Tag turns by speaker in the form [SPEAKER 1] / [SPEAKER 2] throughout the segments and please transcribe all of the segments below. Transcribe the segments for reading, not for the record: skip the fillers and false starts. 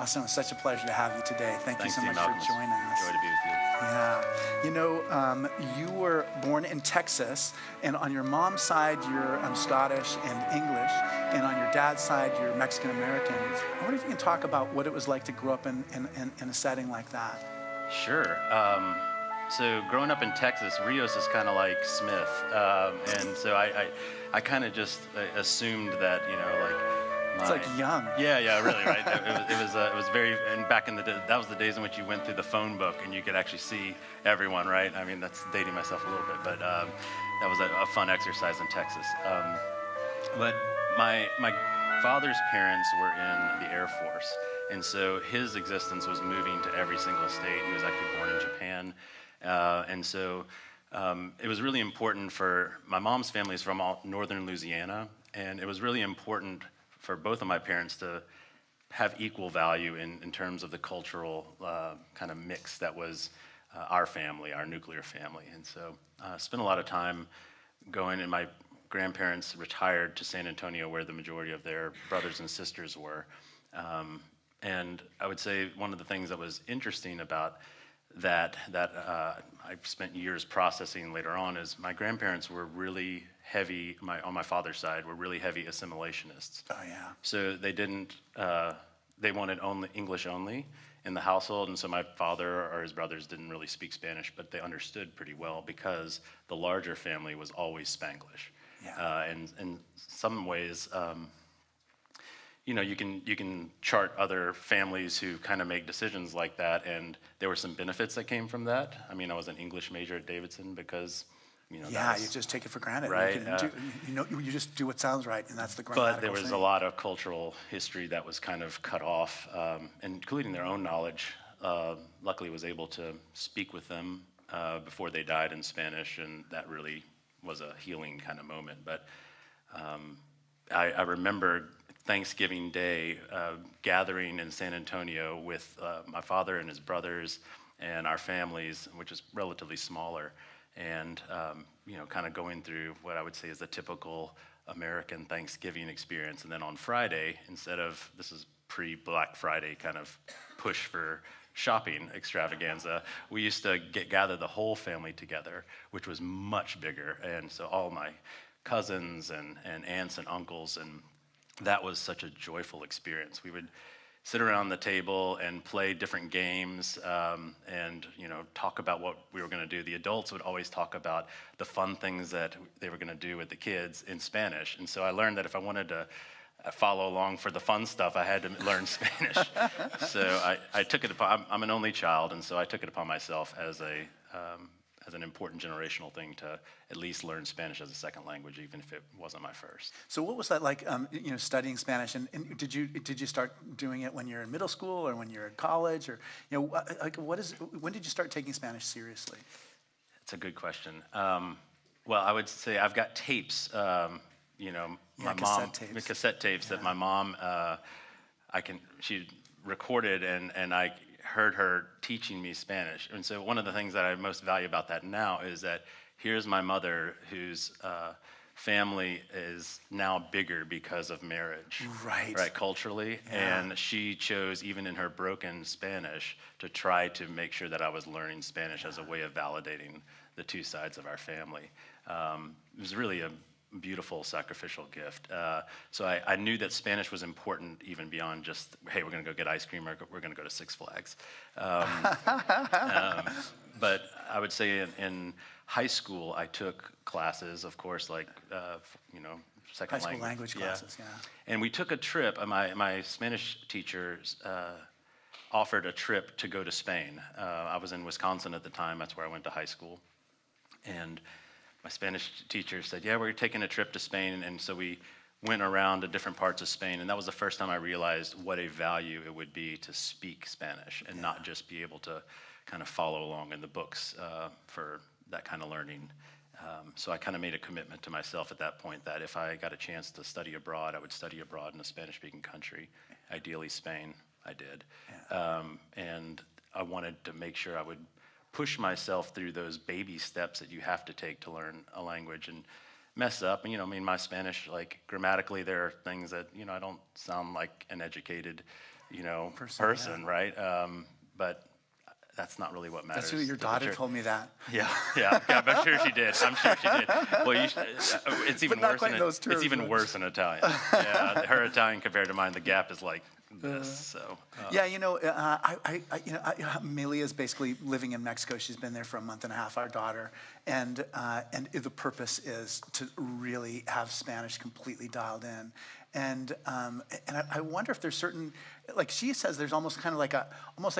[SPEAKER 1] Austin, it was such a pleasure to have you today. Thank you
[SPEAKER 2] Thanks,
[SPEAKER 1] so
[SPEAKER 2] Dean
[SPEAKER 1] much
[SPEAKER 2] Malcolm.
[SPEAKER 1] for joining us.
[SPEAKER 2] Joy to be with you.
[SPEAKER 1] Yeah. You were born in Texas, and on your mom's side, you're Scottish and English, and on your dad's side, you're Mexican American. I wonder if you can talk about what it was like to grow up in a setting like that.
[SPEAKER 2] Sure. So growing up in Texas, Rios is kind of like Smith, and so I kind of just assumed that
[SPEAKER 1] It's like young.
[SPEAKER 2] Yeah, really, right? It was very, and back in the day, that was the days in which you went through the phone book and you could actually see everyone, right? I mean, that's dating myself a little bit, but that was a fun exercise in Texas. But my father's parents were in the Air Force, and so his existence was moving to every single state. He was actually born in Japan, and so it was really important for my mom's family is from northern Louisiana, and it was really important for both of my parents to have equal value in terms of the cultural kind of mix that was our family, our nuclear family. And so I spent a lot of time going, and my grandparents retired to San Antonio where the majority of their brothers and sisters were. And I would say one of the things that was interesting about that I spent years processing later on is my grandparents were really heavy, on my father's side, were really heavy assimilationists.
[SPEAKER 1] Oh, yeah.
[SPEAKER 2] So they wanted only English only in the household, and so my father or his brothers didn't really speak Spanish, but they understood pretty well because the larger family was always Spanglish.
[SPEAKER 1] Yeah.
[SPEAKER 2] And in some ways, you can chart other families who kind of make decisions like that, and there were some benefits that came from that. I mean, I was an English major at Davidson because,
[SPEAKER 1] you just take it for granted.
[SPEAKER 2] Right.
[SPEAKER 1] You just do what sounds right, and that's the grammatical
[SPEAKER 2] But there was
[SPEAKER 1] thing.
[SPEAKER 2] a lot of cultural history that was kind of cut off, including their own knowledge. Luckily, was able to speak with them before they died in Spanish, and that really was a healing kind of moment. But I remember Thanksgiving Day gathering in San Antonio with my father and his brothers and our families, which is relatively smaller, and kind of going through what I would say is a typical American Thanksgiving experience. And then on Friday, instead of, this is pre-Black Friday kind of push for shopping extravaganza, we used to gather the whole family together, which was much bigger. And so all my cousins and aunts and uncles, and that was such a joyful experience. We would sit around the table and play different games, and talk about what we were going to do. The adults would always talk about the fun things that they were going to do with the kids in Spanish. And so I learned that if I wanted to follow along for the fun stuff, I had to learn Spanish. So I took it upon. I'm an only child, and so I took it upon myself as an important generational thing to at least learn Spanish as a second language, even if it wasn't my first.
[SPEAKER 1] So what was that like, studying Spanish? And did you start doing it when you're in middle school or when you're in college, or when did you start taking Spanish seriously?
[SPEAKER 2] That's a good question. Well, I would say I've got tapes. My mom, cassette tapes that my mom, she recorded, and I heard her teaching me Spanish. And so one of the things that I most value about that now is that here's my mother whose family is now bigger because of marriage, right, culturally. Yeah. And she chose, even in her broken Spanish, to try to make sure that I was learning Spanish as a way of validating the two sides of our family. It was really a beautiful sacrificial gift. So I knew that Spanish was important even beyond just, hey, we're going to go get ice cream or we're going to go to Six Flags. But I would say in high school, I took classes, of course, like, second
[SPEAKER 1] high school language classes, yeah.
[SPEAKER 2] And we took a trip. My Spanish teacher offered a trip to go to Spain. I was in Wisconsin at the time. That's where I went to high school. And my Spanish teacher said, yeah, we're taking a trip to Spain. And so we went around to different parts of Spain. And that was the first time I realized what a value it would be to speak Spanish and not just be able to kind of follow along in the books for that kind of learning. So I kind of made a commitment to myself at that point that if I got a chance to study abroad, I would study abroad in a Spanish-speaking country, ideally Spain. I did. Yeah. And I wanted to make sure I would push myself through those baby steps that you have to take to learn a language and mess up. And my Spanish, like, grammatically, there are things that, I don't sound like an educated, person, right? But that's not really what matters.
[SPEAKER 1] That's who your daughter told me that.
[SPEAKER 2] Yeah, I'm sure she did. I'm sure she did. Well, it's even worse. It's even worse in Italian. Yeah, her Italian compared to mine, the gap is like this. So.
[SPEAKER 1] Yeah, Amelia's basically living in Mexico. She's been there for a month and a half. Our daughter, and the purpose is to really have Spanish completely dialed in. And I wonder if there's certain, like she says, there's almost kind of like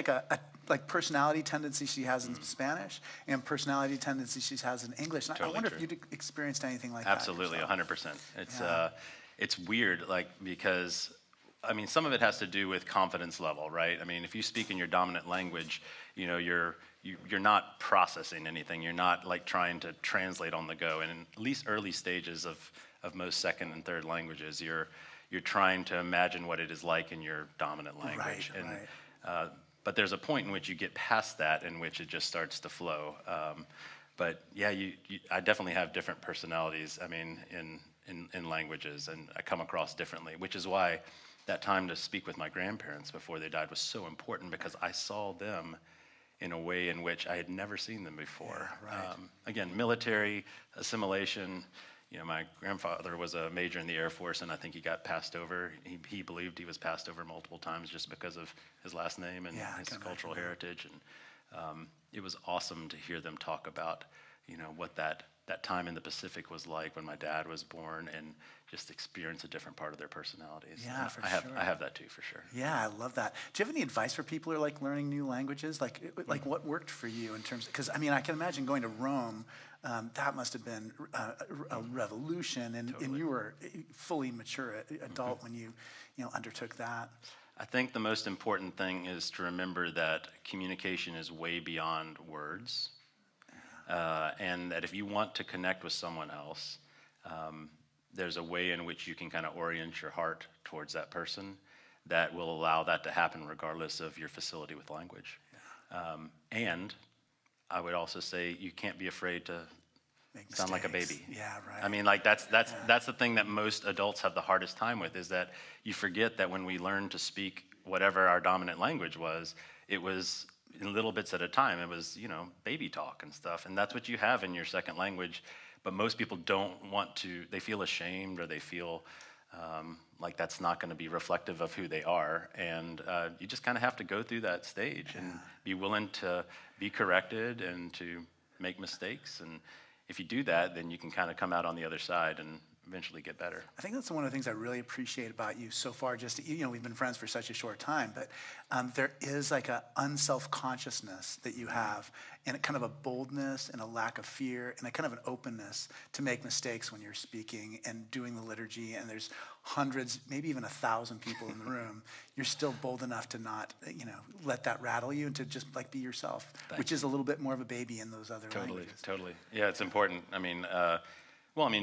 [SPEAKER 1] a personality tendency she has in Spanish and personality tendency she has in English. And
[SPEAKER 2] Totally
[SPEAKER 1] I wonder
[SPEAKER 2] true.
[SPEAKER 1] if you'd experienced anything like
[SPEAKER 2] Absolutely,
[SPEAKER 1] that.
[SPEAKER 2] 100%. It's weird, because some of it has to do with confidence level, right? If you speak in your dominant language, you're not processing anything. You're not like trying to translate on the go. And in at least early stages of most second and third languages, you're trying to imagine what it is like in your dominant language.
[SPEAKER 1] Right.
[SPEAKER 2] But there's a point in which you get past that, in which it just starts to flow. But yeah, I definitely have different personalities. In languages, and I come across differently, which is why that time to speak with my grandparents before they died was so important, because I saw them in a way in which I had never seen them before.
[SPEAKER 1] Yeah, right.
[SPEAKER 2] Again, military assimilation. My grandfather was a major in the Air Force, and I think he got passed over. He believed he was passed over multiple times just because of his last name and his cultural heritage. And it was awesome to hear them talk about, what that time in the Pacific was like when my dad was born, and just experience a different part of their personalities.
[SPEAKER 1] Yeah, for
[SPEAKER 2] sure.
[SPEAKER 1] sure.
[SPEAKER 2] I have that too, for sure.
[SPEAKER 1] Yeah, I love that. Do you have any advice for people who are like learning new languages? Like what worked for you in terms? Because I can imagine going to Rome. That must have been a revolution, and you were fully mature adult when you undertook that.
[SPEAKER 2] I think the most important thing is to remember that communication is way beyond words, and that if you want to connect with someone else, there's a way in which you can kind of orient your heart towards that person that will allow that to happen regardless of your facility with language. And I would also say you can't be afraid to sound like a baby.
[SPEAKER 1] Yeah, right.
[SPEAKER 2] That's the thing that most adults have the hardest time with, is that you forget that when we learned to speak whatever our dominant language was, it was in little bits at a time. It was, baby talk and stuff. And that's what you have in your second language. But most people don't want to, they feel ashamed, or they feel like that's not going to be reflective of who they are. And you just kind of have to go through that stage and be willing to be corrected and to make mistakes. And if you do that, then you can kind of come out on the other side and eventually get better.
[SPEAKER 1] I think that's one of the things I really appreciate about you so far. Just, we've been friends for such a short time, but there is like a unself-consciousness that you have, and a kind of a boldness and a lack of fear and a kind of an openness to make mistakes when you're speaking and doing the liturgy, and there's hundreds, maybe even 1,000 people in the room. You're still bold enough to not, let that rattle you, and to just like be yourself, which is a little bit more of a baby in those other languages.
[SPEAKER 2] Totally. Yeah, it's important.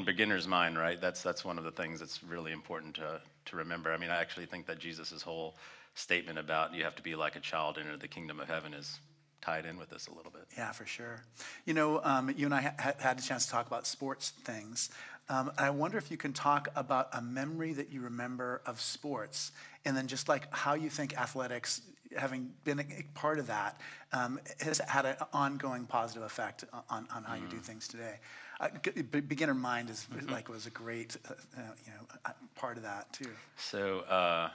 [SPEAKER 2] Beginner's mind, right? That's one of the things that's really important to remember. I actually think that Jesus' whole statement about you have to be like a child to enter the kingdom of heaven is tied in with this a little bit.
[SPEAKER 1] Yeah, for sure. You and I had a chance to talk about sports things. I wonder if you can talk about a memory that you remember of sports, and then just like how you think athletics, having been a part of that, has had an ongoing positive effect on how you do things today. Beginner mind was a great part of that too.
[SPEAKER 2] So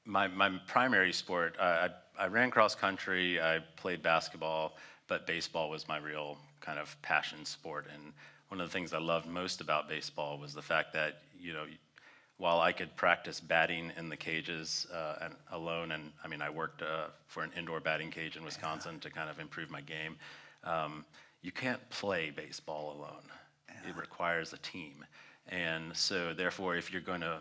[SPEAKER 2] my primary sport, I ran cross country, I played basketball, but baseball was my real kind of passion sport. And one of the things I loved most about baseball was the fact that, while I could practice batting in the cages and alone, and I worked for an indoor batting cage in Wisconsin to kind of improve my game, you can't play baseball alone. It requires a team. And so therefore, if you're going to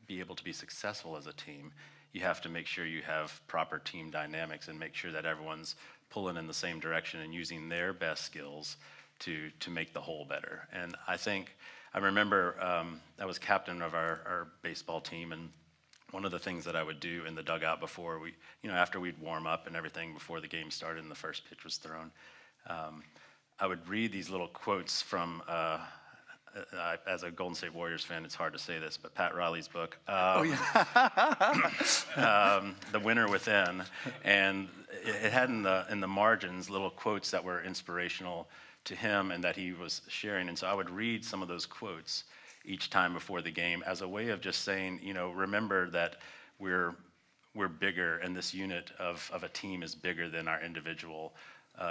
[SPEAKER 2] be able to be successful as a team, you have to make sure you have proper team dynamics and make sure that everyone's pulling in the same direction and using their best skills to make the whole better. And I remember I was captain of our baseball team, and one of the things that I would do in the dugout before after we'd warm up and everything, before the game started and the first pitch was thrown, I would read these little quotes from as a Golden State Warriors fan, it's hard to say this, but Pat Riley's book,
[SPEAKER 1] Oh, yeah.
[SPEAKER 2] The Winner Within, and it had in the margins little quotes that were inspirational to him and that he was sharing. And so I would read some of those quotes each time before the game as a way of just saying, remember that we're bigger, and this unit of a team is bigger than our individual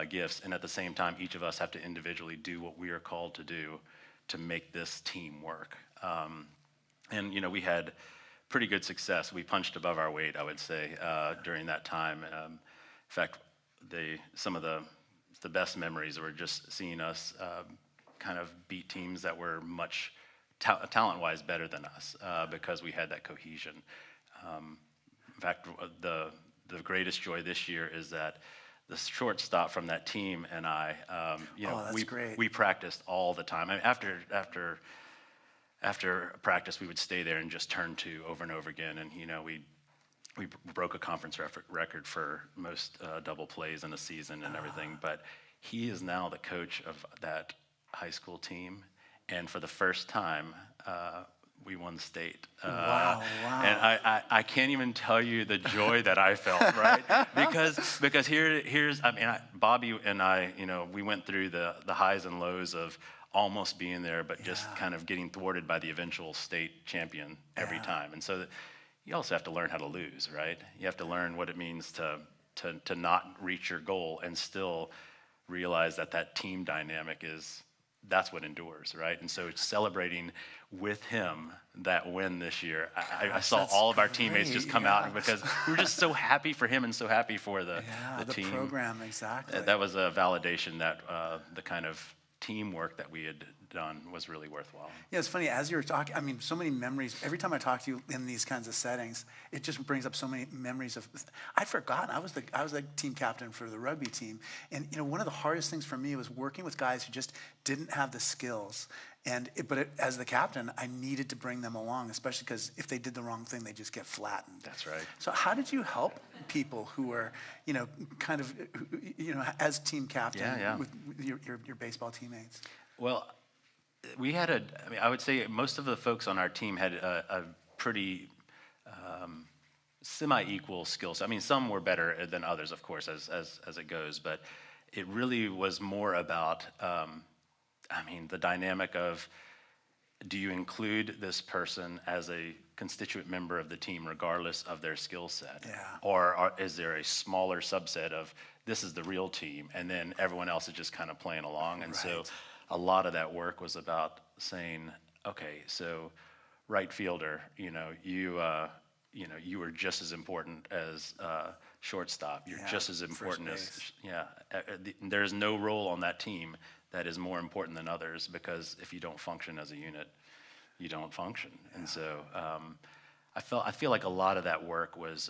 [SPEAKER 2] gifts. And at the same time, each of us have to individually do what we are called to do to make this team work. And we had pretty good success. We punched above our weight, I would say, during that time. In fact, some of the best memories were just seeing us kind of beat teams that were much talent-wise better than us because we had that cohesion. In fact, the greatest joy this year is that the shortstop from that team and I, we practiced all the time. I mean, after practice, we would stay there and just turn to over and over again. And we broke a conference record for most double plays in a season and everything. But he is now the coach of that high school team, and for the first time, we won state.
[SPEAKER 1] Wow.
[SPEAKER 2] And I can't even tell you the joy that I felt, right? Because here's Bobby and I, we went through the highs and lows of almost being there, but just kind of getting thwarted by the eventual state champion every time. And so you also have to learn how to lose, right? You have to learn what it means to not reach your goal and still realize that team dynamic that's what endures, right? And so celebrating with him that win this year, I saw all of our teammates just come out because we were just so happy for him and so happy for the team.
[SPEAKER 1] The program, exactly.
[SPEAKER 2] That was a validation that the kind of teamwork that we had done was really worthwhile.
[SPEAKER 1] Yeah, it's funny, as you were talking, so many memories. Every time I talk to you in these kinds of settings, it just brings up so many memories of, I'd forgotten, I was the team captain for the rugby team. And one of the hardest things for me was working with guys who just didn't have the skills. But as the captain, I needed to bring them along, especially because if they did the wrong thing, they just get flattened.
[SPEAKER 2] That's right.
[SPEAKER 1] So how did you help people who were, kind of, as team captain with your baseball teammates?
[SPEAKER 2] Well, we had I would say most of the folks on our team had a pretty semi-equal skills. Some were better than others, of course, as it goes, but it really was more about the dynamic of, do you include this person as a constituent member of the team regardless of their skill set?
[SPEAKER 1] Yeah.
[SPEAKER 2] Or is there a smaller subset of, this is the real team, and then everyone else is just kind of playing along? And so a lot of that work was about saying, okay, so right fielder, you are just as important as shortstop. You're just as important as, there's no role on that team that is more important than others, because if you don't function as a unit, you don't function. And so I feel like a lot of that work was,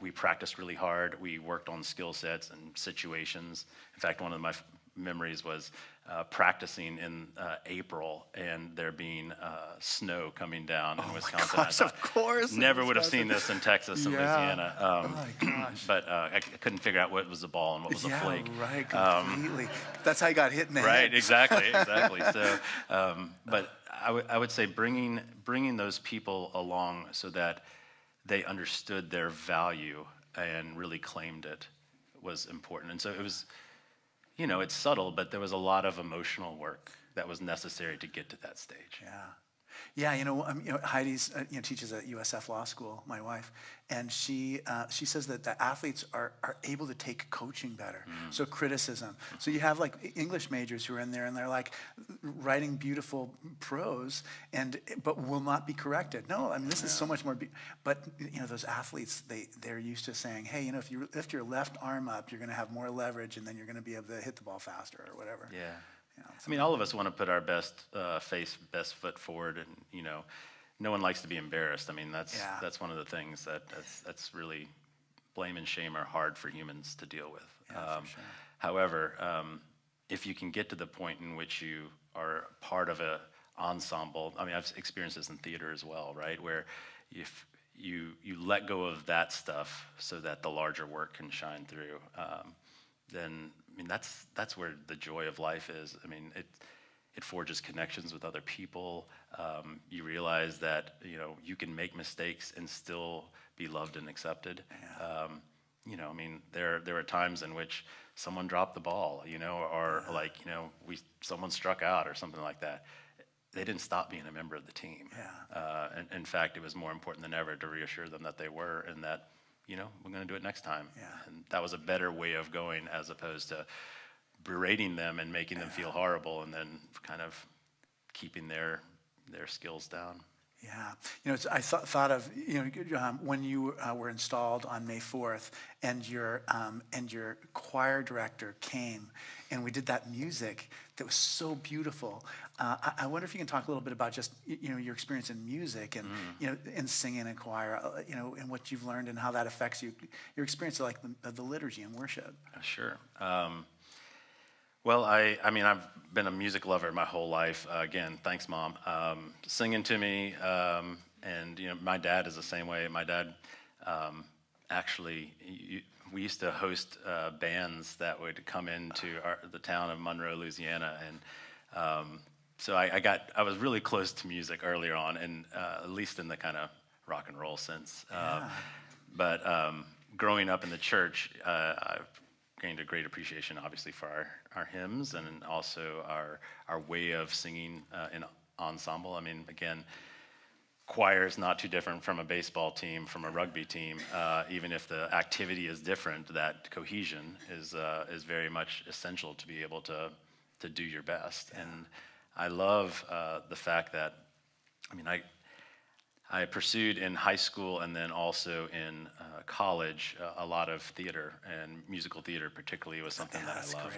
[SPEAKER 2] we practiced really hard. We worked on skill sets and situations. In fact, one of my memories was practicing in April and there being snow coming down in Wisconsin.
[SPEAKER 1] Gosh, of course.
[SPEAKER 2] Never would have seen this in Texas and Louisiana.
[SPEAKER 1] Oh my gosh.
[SPEAKER 2] But I couldn't figure out what was a ball and what was a flake.
[SPEAKER 1] Right, completely. That's how you got hit in the head.
[SPEAKER 2] Right, exactly. So, but I would say bringing those people along so that they understood their value and really claimed it was important. And so it was, it's subtle, but there was a lot of emotional work that was necessary to get to that stage.
[SPEAKER 1] Yeah, Heidi's teaches at USF Law School, my wife, and she says that the athletes are able to take coaching better. So criticism. So you have like English majors who are in there and they're like writing beautiful prose, but will not be corrected. No, this is so much more. But those athletes, they're used to saying, hey, if you lift your left arm up, you're going to have more leverage, and then you're going to be able to hit the ball faster or whatever.
[SPEAKER 2] Yeah. All of us want to put our best best foot forward, and no one likes to be embarrassed. That's one of the things that's really, blame and shame are hard for humans to deal with.
[SPEAKER 1] For sure.
[SPEAKER 2] However, if you can get to the point in which you are part of an ensemble, I've experienced this in theater as well, right? Where if you let go of that stuff so that the larger work can shine through, then that's where the joy of life is. it forges connections with other people. You realize that, you can make mistakes and still be loved and accepted.
[SPEAKER 1] Yeah.
[SPEAKER 2] I mean, there were times in which someone dropped the ball, or like, someone struck out or something like that. They didn't stop being a member of the team.
[SPEAKER 1] Yeah.
[SPEAKER 2] And in fact, it was more important than ever to reassure them that they were, and that, we're going to do it next time.
[SPEAKER 1] Yeah.
[SPEAKER 2] And that was a better way of going, as opposed to berating them and making them feel horrible, and then kind of keeping their skills down.
[SPEAKER 1] Yeah, I thought of when you were installed on May 4th, and your choir director came, and we did that music that was so beautiful. I wonder if you can talk a little bit about just your experience in music and in singing and choir, and what you've learned and how that affects you, your experience of like the liturgy and worship.
[SPEAKER 2] Sure. Well, I mean, I've been a music lover my whole life. Again, thanks, Mom. Singing to me, and my dad is the same way. My dad, actually, we used to host bands that would come into the town of Monroe, Louisiana, and so I was really close to music earlier on, and at least in the kind of rock and roll sense. But growing up in the church, I've gained a great appreciation, obviously, for our hymns, and also our way of singing in ensemble. I mean, again, choir is not too different from a baseball team, from a rugby team. Even if the activity is different, that cohesion is very much essential to be able to do your best. Yeah. And I love the fact that, I mean, I pursued in high school and then also in college a lot of theater, and musical theater particularly was something that I loved.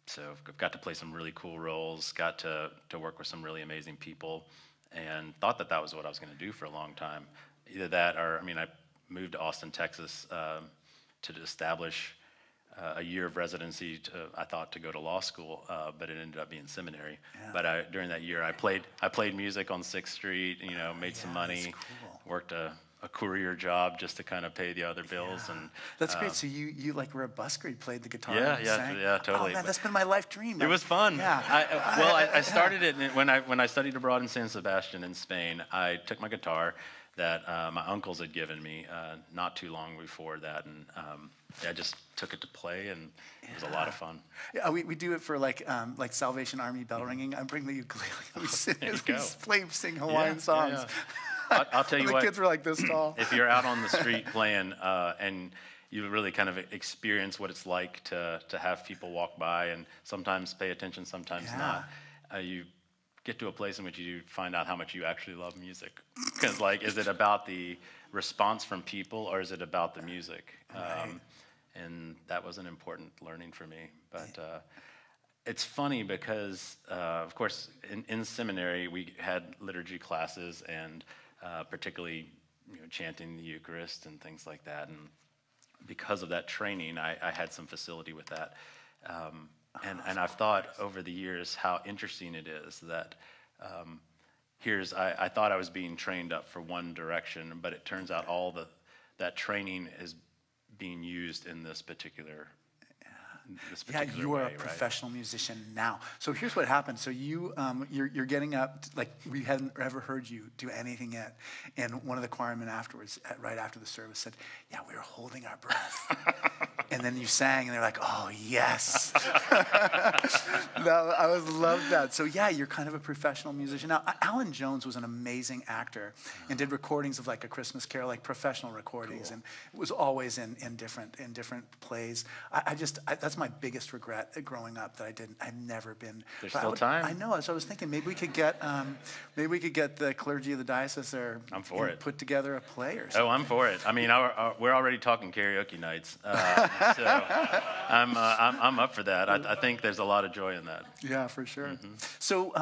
[SPEAKER 2] So I've got to play some really cool roles, got to work with some really amazing people, and thought that was what I was going to do for a long time. Either that or, I mean, I moved to Austin, Texas to establish a year of residency, I thought, to go to law school, but it ended up being seminary. Yeah. But during that year, I played music on 6th Street, made some money, cool. Worked a courier job just to kind of pay the other bills. Yeah. And
[SPEAKER 1] that's great. So you like were a busker, you played the guitar.
[SPEAKER 2] Yeah, totally.
[SPEAKER 1] Oh man, that's been my life dream.
[SPEAKER 2] It was fun.
[SPEAKER 1] Yeah.
[SPEAKER 2] I started it when I studied abroad in San Sebastian in Spain. I took my guitar that my uncles had given me not too long before that, and I just took it to play, and it was a lot of fun.
[SPEAKER 1] Yeah, we do it for like Salvation Army bell ringing. I bring the ukulele. We sing Hawaiian songs.
[SPEAKER 2] Yeah. I'll tell you
[SPEAKER 1] what. The kids were like this tall.
[SPEAKER 2] If you're out on the street playing, and you really kind of experience what it's like to have people walk by and sometimes pay attention, sometimes not, you get to a place in which you find out how much you actually love music. Because, like, is it about the response from people, or is it about the music? Right. And that was an important learning for me. But it's funny because, of course, in seminary, we had liturgy classes, and particularly chanting the Eucharist and things like that. And because of that training, I had some facility with that. And I've thought over the years how interesting it is that I thought I was being trained up for one direction, but it turns out that training is being used in this particular
[SPEAKER 1] you are
[SPEAKER 2] way,
[SPEAKER 1] a professional musician now. So here's what happened. So you're getting up, like we hadn't ever heard you do anything yet. And one of the choirmen afterwards, right after the service, said, "Yeah, we were holding our breath." And then you sang, and they're like, "Oh yes." I love that. So yeah, you're kind of a professional musician now. Alan Jones was an amazing actor and did recordings of like A Christmas Carol, like professional recordings, and it was always in different plays. That's my biggest regret growing up, that I've never been.
[SPEAKER 2] There's still time.
[SPEAKER 1] I know. So I was thinking maybe we could get the clergy of the diocese there.
[SPEAKER 2] I'm for it.
[SPEAKER 1] Put together a play or something.
[SPEAKER 2] Oh, I'm for it. I mean, we're already talking karaoke nights, so I'm up for that. I think there's a lot of joy in that.
[SPEAKER 1] Yeah, for sure. Mm-hmm. So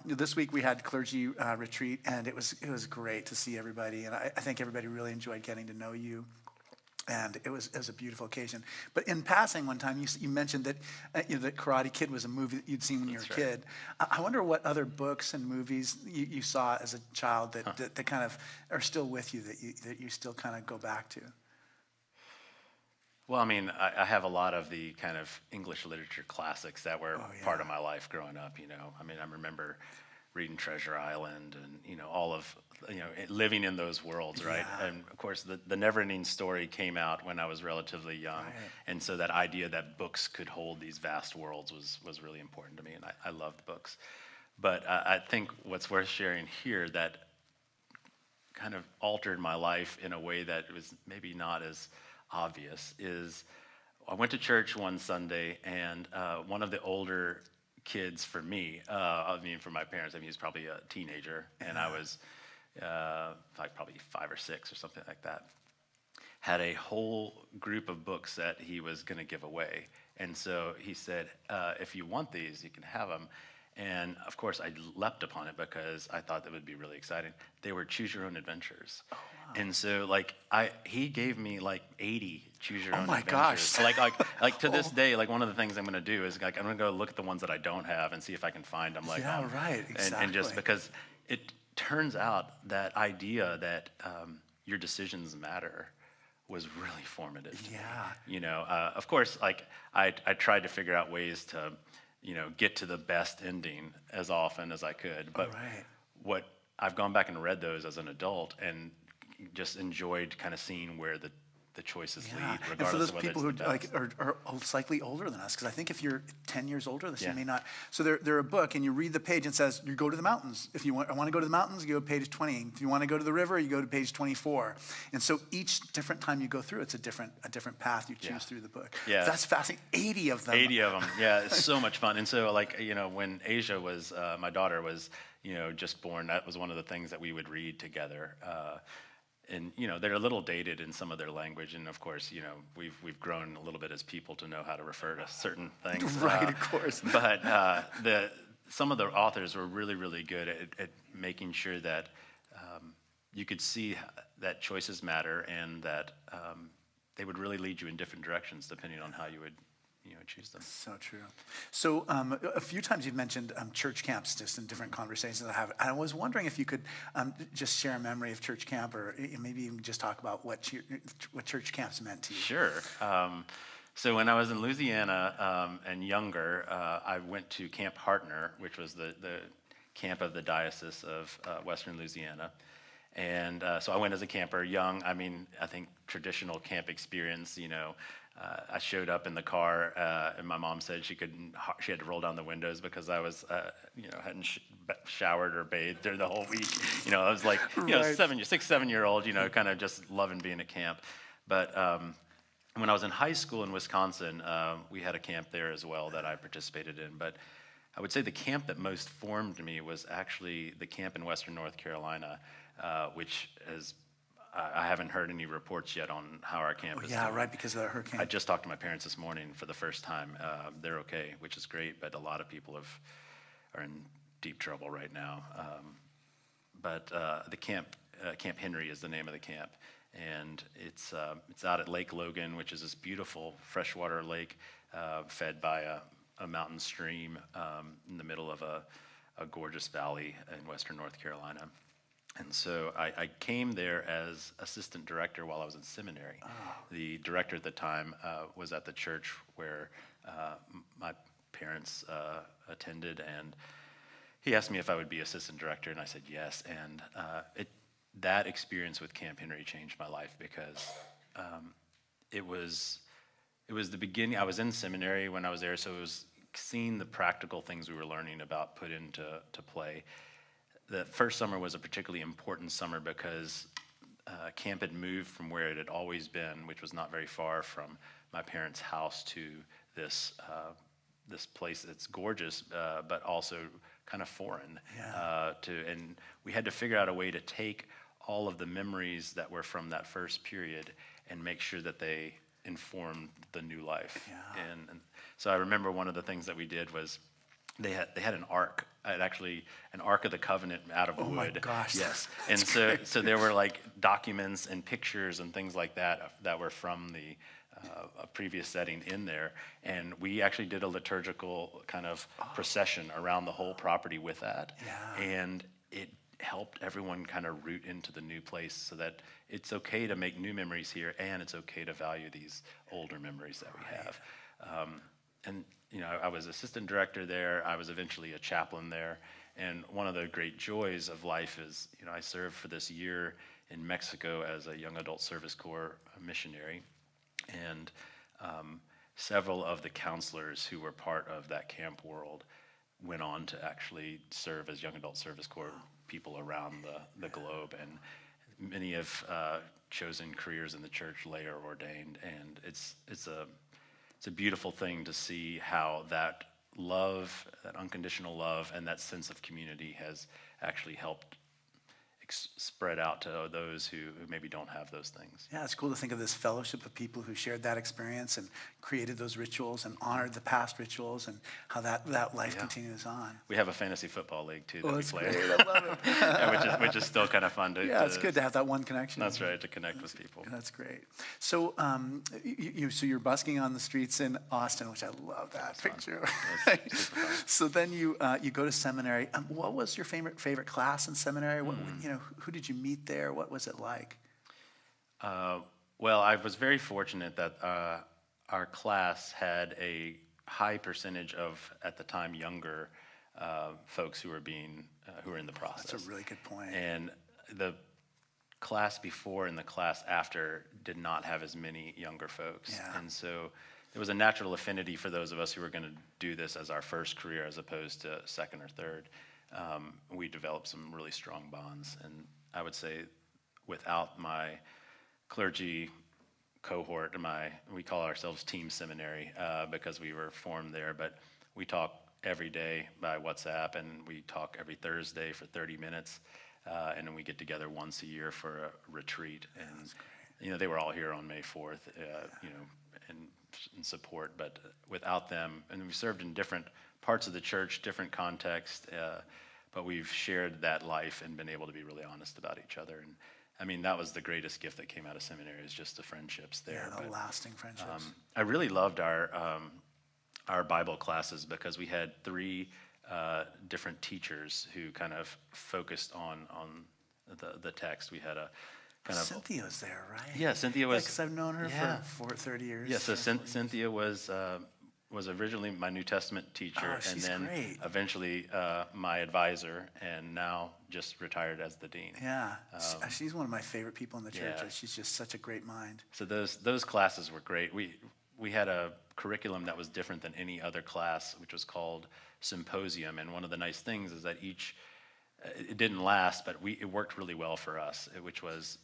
[SPEAKER 1] this week we had clergy retreat, and it was great to see everybody, and I think everybody really enjoyed getting to know you. And it was a beautiful occasion. But in passing, one time you mentioned that that Karate Kid was a movie that you'd seen when you were a kid. I wonder what other books and movies you saw as a child that kind of are still with you, that you still kind of go back to.
[SPEAKER 2] Well, I mean, I have a lot of the kind of English literature classics that were part of
[SPEAKER 1] yeah.
[SPEAKER 2] my life growing up, you know. I mean, I remember reading Treasure Island and, you know, all of, you know, living in those worlds, right?
[SPEAKER 1] Yeah.
[SPEAKER 2] And of course, the Never-Ending Story came out when I was relatively young.
[SPEAKER 1] Right.
[SPEAKER 2] And so that idea that books could hold these vast worlds was really important to me, and I loved books. But I think what's worth sharing here that kind of altered my life in a way that was maybe not as obvious is I went to church one Sunday, and one of the older kids for me, I mean for my parents, I mean he was probably a teenager, and I was like probably 5 or 6 or something like that, had a whole group of books that he was going to give away. And so he said, if you want these, you can have them. And of course, I leapt upon it because I thought that would be really exciting. They were Choose Your Own Adventures. Oh, wow. And so, like, he gave me like 80 Choose Your Own
[SPEAKER 1] my
[SPEAKER 2] Adventures.
[SPEAKER 1] gosh.
[SPEAKER 2] Like to this day, like one of the things I'm going to do is like I'm going to go look at the ones that I don't have and see if I can find them. Like,
[SPEAKER 1] Yeah, right,
[SPEAKER 2] And just
[SPEAKER 1] exactly.
[SPEAKER 2] because it turns out that idea that your decisions matter was really formative to me. You know, of course, like I tried to figure out ways to, you know, get to the best ending as often as I could. But what I've gone back and read those as an adult and just enjoyed kind of seeing where the choices lead, regardless
[SPEAKER 1] and for those
[SPEAKER 2] of whether
[SPEAKER 1] people
[SPEAKER 2] it's
[SPEAKER 1] who
[SPEAKER 2] the
[SPEAKER 1] like
[SPEAKER 2] best.
[SPEAKER 1] are slightly older than us, because I think if you're 10 years older than us,
[SPEAKER 2] Yeah.
[SPEAKER 1] you may not. So they're a book, and you read the page and it says you go to the mountains. If you want to go to the mountains, you go to page 20. If you want to go to the river, you go to page 24. And so each different time you go through, it's a different path you choose through the book.
[SPEAKER 2] Yeah.
[SPEAKER 1] That's fascinating. 80 of them.
[SPEAKER 2] 80 of them. Yeah, it's so much fun. And so, like, you know, when Asia was, my daughter was, you know, just born, that was one of the things that we would read together. And, you know, they're a little dated in some of their language. And, of course, you know, we've grown a little bit as people to know how to refer to certain things.
[SPEAKER 1] Right, of course.
[SPEAKER 2] But some of the authors were really, really good at making sure that you could see that choices matter and that they would really lead you in different directions depending on how you would, you know, choose them.
[SPEAKER 1] So true. So a few times you've mentioned church camps just in different conversations I have. I was wondering if you could just share a memory of church camp, or maybe even just talk about what church camps meant to you.
[SPEAKER 2] Sure. So when I was in Louisiana and younger, I went to Camp Hartner, which was the camp of the Diocese of Western Louisiana. And so I went as a camper, young. I mean, I think traditional camp experience, you know, I showed up in the car, and my mom said she had to roll down the windows because I was, you know, hadn't showered or bathed during the whole week. You know, I was like, you know, 7-year-old, you know, kind of just loving being at camp. But when I was in high school in Wisconsin, we had a camp there as well that I participated in. But I would say the camp that most formed me was actually the camp in Western North Carolina, which is, I haven't heard any reports yet on how our camp is doing.
[SPEAKER 1] Right, because of the hurricane.
[SPEAKER 2] I just talked to my parents this morning for the first time. They're okay, which is great, but a lot of people are in deep trouble right now. But the camp, Camp Henry is the name of the camp, and it's out at Lake Logan, which is this beautiful freshwater lake fed by a mountain stream in the middle of a gorgeous valley in Western North Carolina. And so I came there as assistant director while I was in seminary. Oh. The director at the time was at the church where my parents attended, and he asked me if I would be assistant director, and I said yes. And that experience with Camp Henry changed my life because it was the beginning. I was in seminary when I was there, so it was seeing the practical things we were learning about put into play. The first summer was a particularly important summer because camp had moved from where it had always been, which was not very far from my parents' house, to this place that's gorgeous, but also kind of foreign.
[SPEAKER 1] Yeah.
[SPEAKER 2] And we had to figure out a way to take all of the memories that were from that first period and make sure that they informed the new life.
[SPEAKER 1] Yeah.
[SPEAKER 2] And so I remember one of the things that we did was they had an ark, actually an Ark of the Covenant out of wood.
[SPEAKER 1] Oh my gosh!
[SPEAKER 2] Yes, and so there were like documents and pictures and things like that were from the a previous setting in there, and we actually did a liturgical kind of procession around the whole property with that, and helped everyone kind of root into the new place so that it's okay to make new memories here, and it's okay to value these older memories that we have. And I was assistant director there. I was eventually a chaplain there. And one of the great joys of life is, I served for this year in Mexico as a young adult service corps missionary. And several of the counselors who were part of that camp world went on to actually serve as young adult service corps people around the globe. And many have chosen careers in the church, later ordained. And it's a beautiful thing to see how that love, that unconditional love, and that sense of community has actually helped spread out to those who maybe don't have those things.
[SPEAKER 1] Yeah, it's cool to think of this fellowship of people who shared that experience and created those rituals and honored the past rituals, and how that life continues on.
[SPEAKER 2] We have a fantasy football league too that we play.
[SPEAKER 1] Great. I love it.
[SPEAKER 2] Yeah, which is still kind of fun to.
[SPEAKER 1] Yeah, it's good to have that one connection.
[SPEAKER 2] That's right, to connect with people.
[SPEAKER 1] That's great. So, so you're busking on the streets in Austin, which I love that picture.
[SPEAKER 2] Super fun.
[SPEAKER 1] So then you go to seminary. What was your favorite class in seminary? What, who did you meet there? What was it like?
[SPEAKER 2] Well, I was very fortunate that our class had a high percentage of, at the time, younger folks who were in the process.
[SPEAKER 1] That's a really good point.
[SPEAKER 2] And the class before and the class after did not have as many younger folks.
[SPEAKER 1] Yeah.
[SPEAKER 2] And so there was a natural affinity for those of us who were going to do this as our first career as opposed to second or third. We developed some really strong bonds. And I would say without my clergy cohort, we call ourselves Team Seminary because we were formed there, but we talk every day by WhatsApp, and we talk every Thursday for 30 minutes, and then we get together once a year for a retreat. And they were all here on May 4th, in support, but without them, and we served in different parts of the church, different contexts, but we've shared that life and been able to be really honest about each other. And I mean, that was the greatest gift that came out of seminary, is just the friendships there.
[SPEAKER 1] Yeah, the lasting friendships.
[SPEAKER 2] I really loved our Bible classes because we had 3 different teachers who kind of focused on the text. We had a kind of
[SPEAKER 1] Cynthia's there, right?
[SPEAKER 2] Yeah, Cynthia was.
[SPEAKER 1] Because I've known her for 30 years.
[SPEAKER 2] Yeah, so Cynthia was originally my New Testament teacher, and then eventually my advisor, and now just retired as the dean.
[SPEAKER 1] Yeah, she's one of my favorite people in the church. Yeah. She's just such a great mind.
[SPEAKER 2] So those classes were great. We had a curriculum that was different than any other class, which was called Symposium, and one of the nice things is that it didn't last, but it worked really well for us,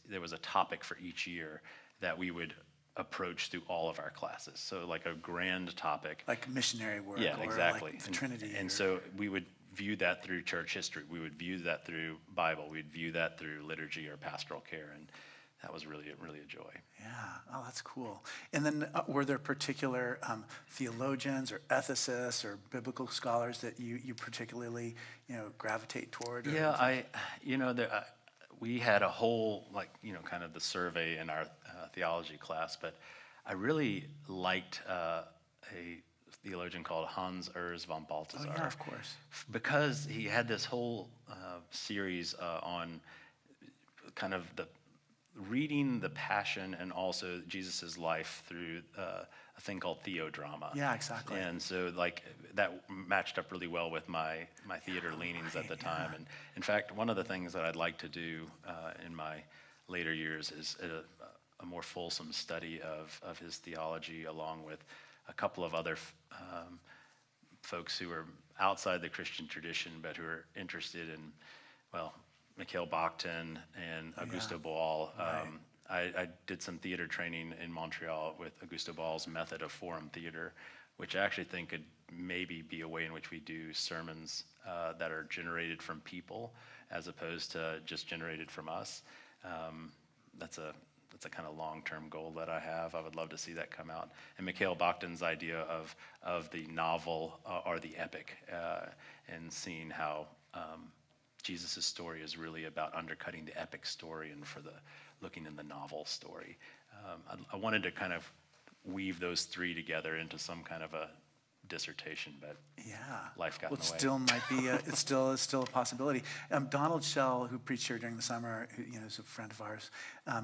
[SPEAKER 2] there was a topic for each year that we would approach through all of our classes. So like a grand topic.
[SPEAKER 1] Like missionary work,
[SPEAKER 2] yeah, exactly.
[SPEAKER 1] Like the Trinity.
[SPEAKER 2] And so we would view that through church history. We would view that through Bible. We'd view that through liturgy or pastoral care. And that was really a joy.
[SPEAKER 1] Yeah, oh, that's cool. And then were there particular theologians or ethicists or biblical scholars that you particularly, gravitate toward?
[SPEAKER 2] Yeah, we had a whole, kind of the survey in our theology class, but I really liked a theologian called Hans Urs von Balthasar.
[SPEAKER 1] Oh, yeah, of course.
[SPEAKER 2] Because he had this whole series on kind of reading the passion and also Jesus' life through a thing called theodrama.
[SPEAKER 1] Yeah, exactly.
[SPEAKER 2] And so that matched up really well with my theater leanings at the time. And in fact, one of the things that I'd like to do in my later years is a more fulsome study of his theology, along with a couple of other folks who are outside the Christian tradition, but who are interested in, Mikhail Bakhtin and Augusto Boal. I did some theater training in Montreal with Augusto Boal's method of forum theater, which I actually think could maybe be a way in which we do sermons that are generated from people as opposed to just generated from us. That's a kind of long-term goal that I have. I would love to see that come out. And Mikhail Bakhtin's idea of the novel or the epic, and seeing how Jesus' story is really about undercutting the epic story and looking in the novel story. I wanted to kind of weave those 3 together into some kind of a dissertation, but
[SPEAKER 1] Yeah,
[SPEAKER 2] life got
[SPEAKER 1] well,
[SPEAKER 2] in
[SPEAKER 1] it
[SPEAKER 2] the way.
[SPEAKER 1] still might be. It's still a possibility. Donald Shell, who preached here during the summer, who, is a friend of ours.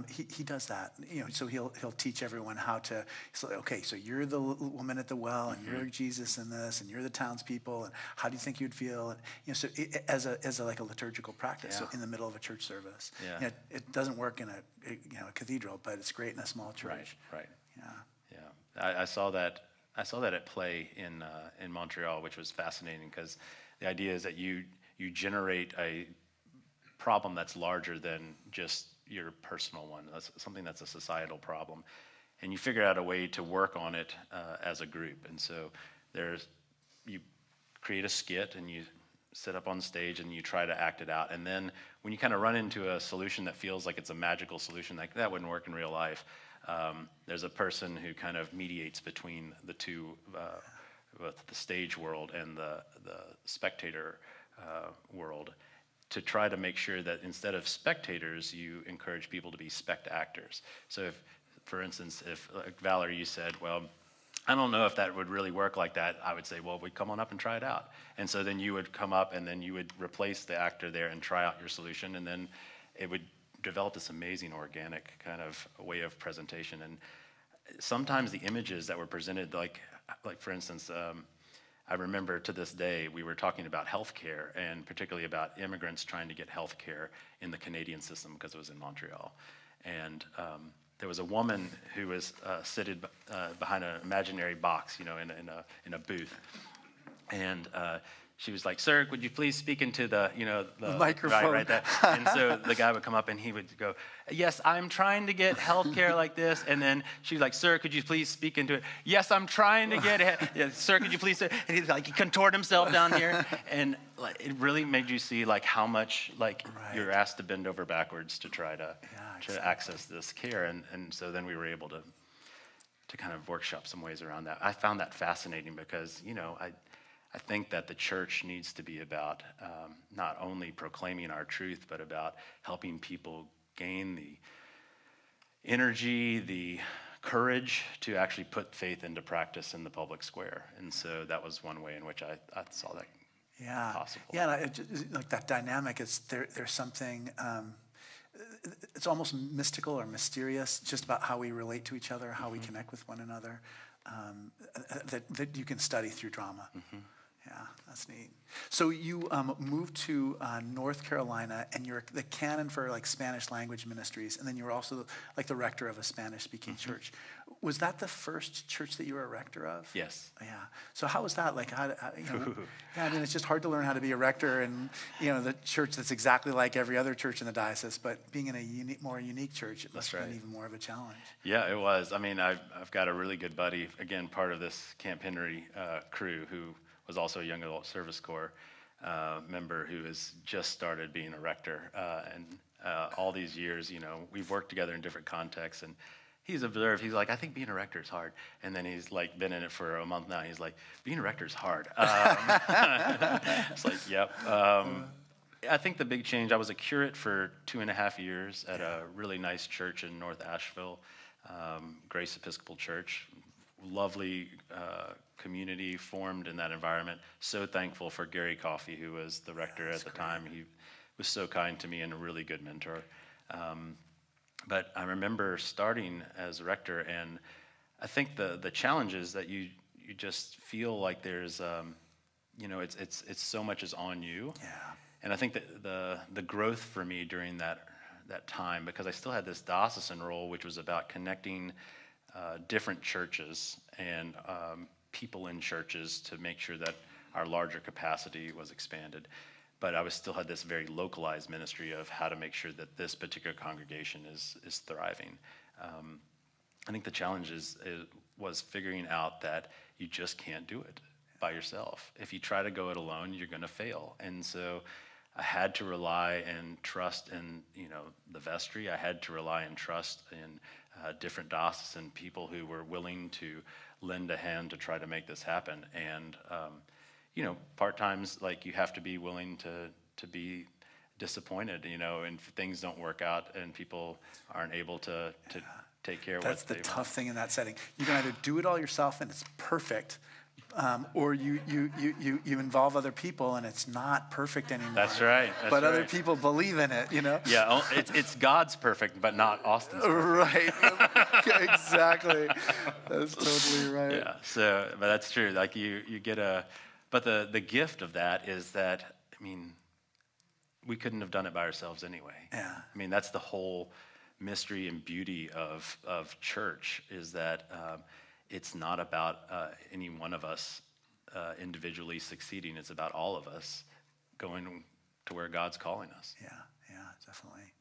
[SPEAKER 1] He does that. So he'll teach everyone how to. So okay, so you're the woman at the well, and you're Jesus in this, and you're the townspeople, and how do you think you'd feel? And so as a like a liturgical practice, so
[SPEAKER 2] Yeah.
[SPEAKER 1] in the middle of a church service.
[SPEAKER 2] Yeah.
[SPEAKER 1] It doesn't work in a cathedral, but it's great in a small church.
[SPEAKER 2] Right.
[SPEAKER 1] Yeah.
[SPEAKER 2] Yeah, I saw that. I saw that at play in Montreal, which was fascinating because the idea is that you generate a problem that's larger than just your personal one. That's something that's a societal problem, and you figure out a way to work on it as a group. And so you create a skit and you sit up on stage and you try to act it out. And then when you kind of run into a solution that feels like it's a magical solution, like that wouldn't work in real life. There's a person who kind of mediates between the two, both the stage world and the spectator world, to try to make sure that instead of spectators, you encourage people to be spect-actors. So if, for instance, if like Valerie, you said, well, I don't know if that would really work like that, I would say, well, we'd come on up and try it out. And so then you would come up and then you would replace the actor there and try out your solution, and then it would develop this amazing organic kind of way of presentation. And sometimes the images that were presented, like for instance, I remember to this day, we were talking about healthcare, and particularly about immigrants trying to get healthcare in the Canadian system because it was in Montreal. And there was a woman who was seated behind an imaginary box, in a booth, and she was like, "Sir, would you please speak into the
[SPEAKER 1] microphone?"
[SPEAKER 2] Right there. And so the guy would come up and he would go, "Yes, I'm trying to get healthcare like this." And then she's like, "Sir, could you please speak into it?" "Yes, I'm trying to get it." "Yes, sir, could you please?" And he's like, he contort himself down here, and like it really made you see like how much like you're asked to bend over backwards to try to access this care, and so then we were able to kind of workshop some ways around that. I found that fascinating because I think that the church needs to be about not only proclaiming our truth, but about helping people gain the energy, the courage to actually put faith into practice in the public square. And so that was one way in which I saw that possible.
[SPEAKER 1] Yeah, like that dynamic, there's something, it's almost mystical or mysterious just about how we relate to each other, how we connect with one another, that you can study through drama. Yeah, that's neat. So you moved to North Carolina, and you're the canon for like Spanish language ministries, and then you were also like the rector of a Spanish-speaking church. Was that the first church that you were a rector of?
[SPEAKER 2] Yes.
[SPEAKER 1] Yeah. So how was that? Like, yeah, I mean, it's just hard to learn how to be a rector in the church that's exactly like every other church in the diocese, but being in a more unique church, it must have been even more of a challenge.
[SPEAKER 2] Yeah, it was. I mean, I've got a really good buddy, again, part of this Camp Henry crew, who was also a young adult service corps member who has just started being a rector. And all these years, we've worked together in different contexts, and he's observed, he's like, I think being a rector is hard. And then he's like been in it for a month now. He's like, being a rector is hard. It's like, yep. I think the big change, I was a curate for 2.5 years at a really nice church in North Asheville, Grace Episcopal Church. Lovely community formed in that environment. So thankful for Gary Coffey, who was the rector at the time. He was so kind to me and a really good mentor. But I remember starting as rector, and I think the challenge is that you just feel like there's, it's so much is on you.
[SPEAKER 1] Yeah.
[SPEAKER 2] And I think that the growth for me during that time, because I still had this diocesan role, which was about connecting different churches and people in churches to make sure that our larger capacity was expanded. But I still had this very localized ministry of how to make sure that this particular congregation is thriving. I think the challenge was figuring out that you just can't do it by yourself. If you try to go it alone, you're going to fail. And so I had to rely and trust in the vestry. I had to rely and trust in different diocesan people who were willing to lend a hand to try to make this happen. And part times, like, you have to be willing to be disappointed, and if things don't work out and people aren't able to take care of
[SPEAKER 1] That's
[SPEAKER 2] what
[SPEAKER 1] the
[SPEAKER 2] they
[SPEAKER 1] tough thing in that setting. You can either do it all yourself and it's perfect, or you involve other people and it's not perfect anymore.
[SPEAKER 2] That's right.
[SPEAKER 1] But other people believe in it,
[SPEAKER 2] Yeah, it's God's perfect, but not Austin's perfect.
[SPEAKER 1] Right. Exactly. That's totally right.
[SPEAKER 2] Yeah. So, but that's true. Like you get but the gift of that is that, I mean, we couldn't have done it by ourselves anyway.
[SPEAKER 1] Yeah.
[SPEAKER 2] I mean, that's the whole mystery and beauty of church, is that it's not about any one of us individually succeeding. It's about all of us going to where God's calling us.
[SPEAKER 1] Yeah, definitely.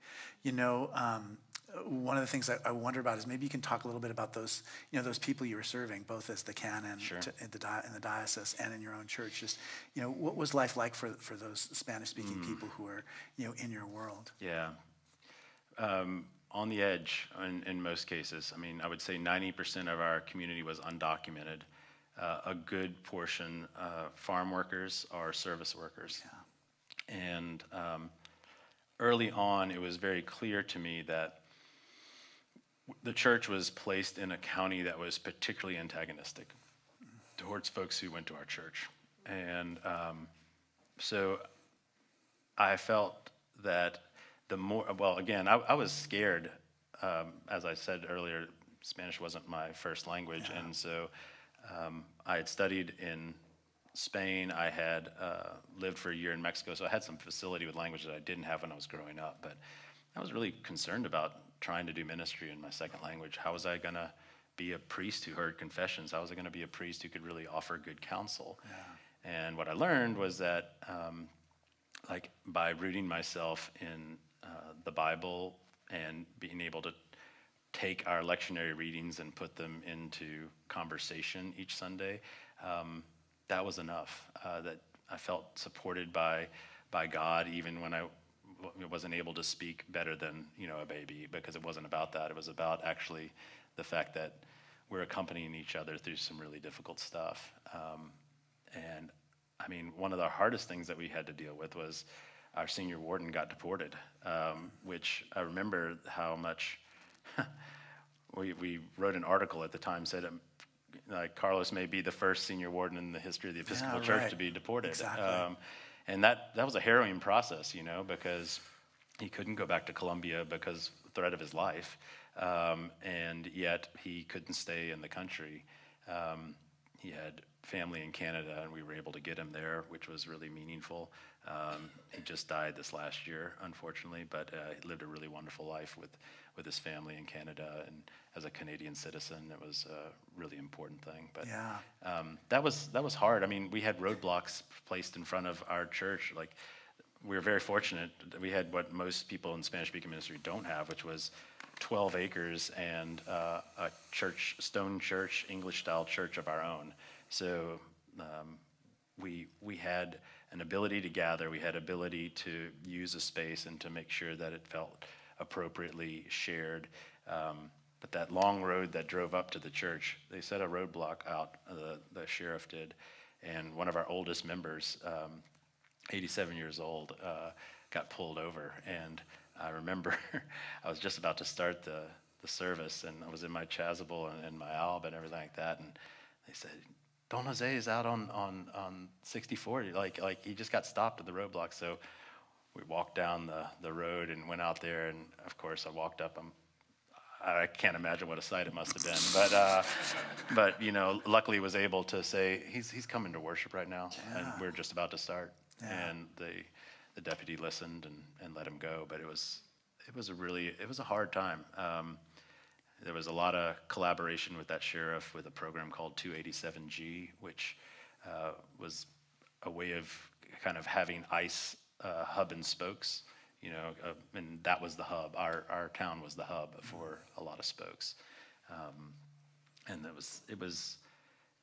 [SPEAKER 1] One of the things I wonder about is maybe you can talk a little bit about those, those people you were serving, both as the canon
[SPEAKER 2] Sure.
[SPEAKER 1] in the diocese and in your own church. Just, what was life like for those Spanish-speaking people who are, in your world?
[SPEAKER 2] Yeah. On the edge in most cases. I mean, I would say 90% of our community was undocumented. A good portion, farm workers or service workers.
[SPEAKER 1] Yeah.
[SPEAKER 2] And early on, it was very clear to me that the church was placed in a county that was particularly antagonistic towards folks who went to our church. And so I felt that I was scared. As I said earlier, Spanish wasn't my first language. Yeah. And so I had studied in Spain. I had lived for a year in Mexico, so I had some facility with language that I didn't have when I was growing up. But I was really concerned about trying to do ministry in my second language. How was I going to be a priest who heard confessions? How was I going to be a priest who could really offer good counsel? Yeah. And what I learned was that by rooting myself in the Bible and being able to take our lectionary readings and put them into conversation each Sunday, that was enough. That I felt supported by God, even when I wasn't able to speak better than a baby, because it wasn't about that. It was about actually the fact that we're accompanying each other through some really difficult stuff. And I mean, one of the hardest things that we had to deal with was our senior warden got deported, which I remember how much we wrote an article at the time, said Carlos may be the first senior warden in the history of the Episcopal Church to be deported.
[SPEAKER 1] Exactly.
[SPEAKER 2] And that was a harrowing process, because he couldn't go back to Colombia because of the threat of his life, and yet he couldn't stay in the country. He had family in Canada, and we were able to get him there, which was really meaningful. He just died this last year, unfortunately, but he lived a really wonderful life with his family in Canada, and as a Canadian citizen, it was a really important thing. But yeah. That was hard. I mean, we had roadblocks placed in front of our church. Like, we were very fortunate. We had what most people in Spanish-speaking ministry don't have, which was 12 acres and a stone church, English-style church of our own. So we had an ability to gather. We had ability to use a space and to make sure that it felt appropriately shared. But that long road that drove up to the church, they set a roadblock out, the sheriff did. And one of our oldest members, 87 years old, got pulled over. And I remember I was just about to start the service, and I was in my chasuble and my alb and everything like that. And they said, Don Jose is out on 64. Like he just got stopped at the roadblock. So we walked down the road and went out there. And of course, I walked up. I can't imagine what a sight it must have been. But luckily was able to say, he's coming to worship right now, and we're just about to start. Yeah. And the deputy listened and let him go. But it was a hard time. There was a lot of collaboration with that sheriff with a program called 287G, which was a way of kind of having ICE hub and spokes, and that was the hub. Our town was the hub for a lot of spokes. And it was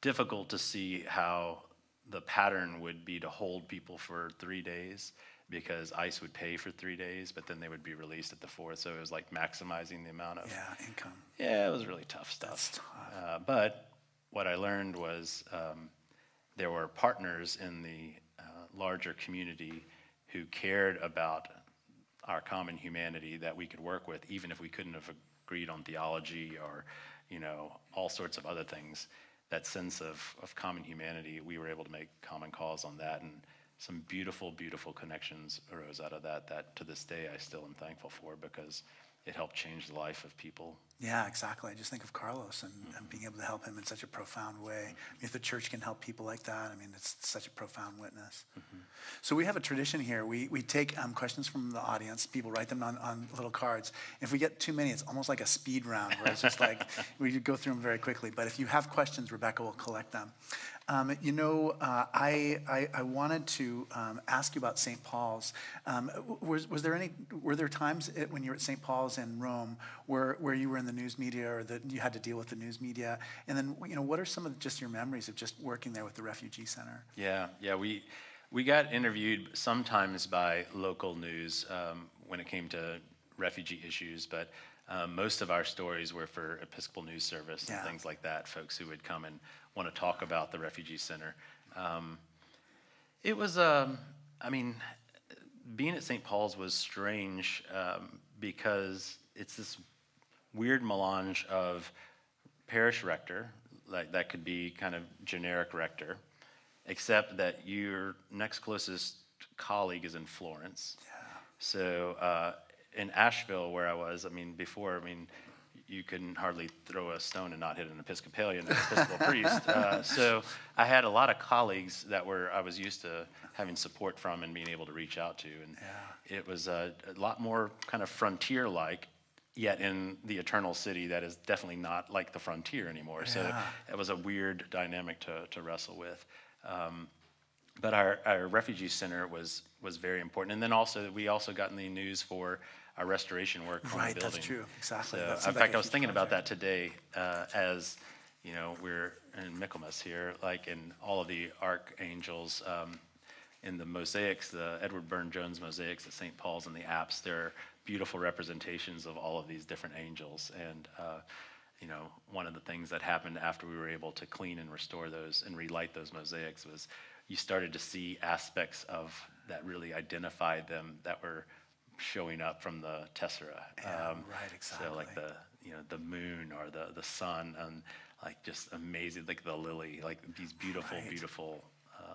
[SPEAKER 2] difficult to see how the pattern would be to hold people for 3 days, because ICE would pay for 3 days, but then they would be released at the fourth. So it was like maximizing the amount of
[SPEAKER 1] income.
[SPEAKER 2] Yeah, it was really tough stuff.
[SPEAKER 1] That's tough.
[SPEAKER 2] But what I learned was there were partners in the larger community who cared about our common humanity that we could work with, even if we couldn't have agreed on theology or all sorts of other things. that sense of common humanity, we were able to make common cause on that, and some beautiful, beautiful connections arose out of that to this day I still am thankful for, because it helped change the life of people.
[SPEAKER 1] Yeah, exactly. I just think of Carlos and being able to help him in such a profound way. If the church can help people like that, I mean, it's such a profound witness. So we have a tradition here. We take questions from the audience. People write them on little cards. If we get too many, it's almost like a speed round where it's just like we go through them very quickly. But if you have questions, Rebecca will collect them. I wanted to ask you about St. Paul's. Were there times when you were at St. Paul's in Rome where you were in the news media, or that you had to deal with the news media? And then, what are some of just your memories of just working there with the refugee center?
[SPEAKER 2] Yeah, we got interviewed sometimes by local news when it came to refugee issues, but most of our stories were for Episcopal News Service and things like that, folks who would come and want to talk about the refugee center. It was, being at St. Paul's was strange because it's this weird melange of parish rector, like that could be kind of generic rector, except that your next closest colleague is in Florence. Yeah. So in Asheville, where I was, before, you couldn't hardly throw a stone and not hit an Episcopalian or Episcopal priest. So I had a lot of colleagues that I was used to having support from and being able to reach out to. And it was a lot more kind of frontier-like, yet in the eternal city that is definitely not like the frontier anymore. Yeah. So it was a weird dynamic to wrestle with. But our refugee center was very important. And then we also got in the news for our restoration work on the building. Right, that's true, exactly. So, in fact, I was thinking about that today as, we're in Michaelmas here, like in all of the archangels, in the mosaics, the Edward Burne-Jones mosaics at St. Paul's and the apse, there are beautiful representations of all of these different angels. And, one of the things that happened after we were able to clean and restore those and relight those mosaics was you started to see aspects of that really identified them that were showing up from the tessera.
[SPEAKER 1] Right, exactly.
[SPEAKER 2] So like the moon or the sun, and like just amazing, like the lily, like these beautiful, beautiful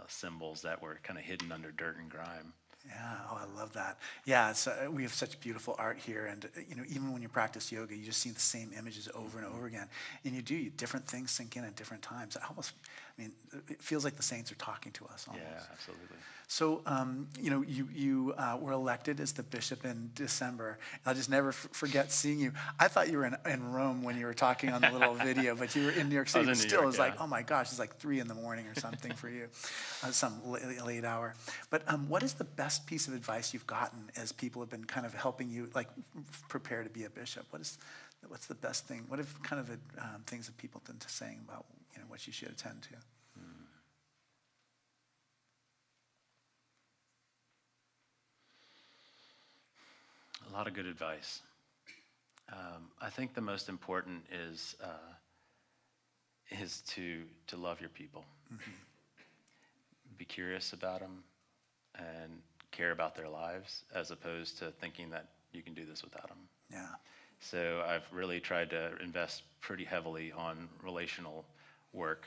[SPEAKER 2] symbols that were kind of hidden under dirt and grime.
[SPEAKER 1] Yeah, I love that. Yeah, we have such beautiful art here, and even when you practice yoga, you just see the same images over and over again, and different things sink in at different times. It feels like the saints are talking to us almost.
[SPEAKER 2] Yeah, absolutely.
[SPEAKER 1] So, you were elected as the bishop in December. I'll just never forget seeing you. I thought you were in Rome when you were talking on the little video, but you were in New York City. It was like, oh my gosh, it's like 3 a.m. or something for you, some late hour. But what is the best piece of advice you've gotten as people have been kind of helping you, like, prepare to be a bishop? What's the best thing? What have kind of things that people have been saying about what you should attend to?
[SPEAKER 2] A lot of good advice. I think the most important is to love your people. Mm-hmm. Be curious about them and care about their lives, as opposed to thinking that you can do this without them.
[SPEAKER 1] Yeah.
[SPEAKER 2] So I've really tried to invest pretty heavily on relational work.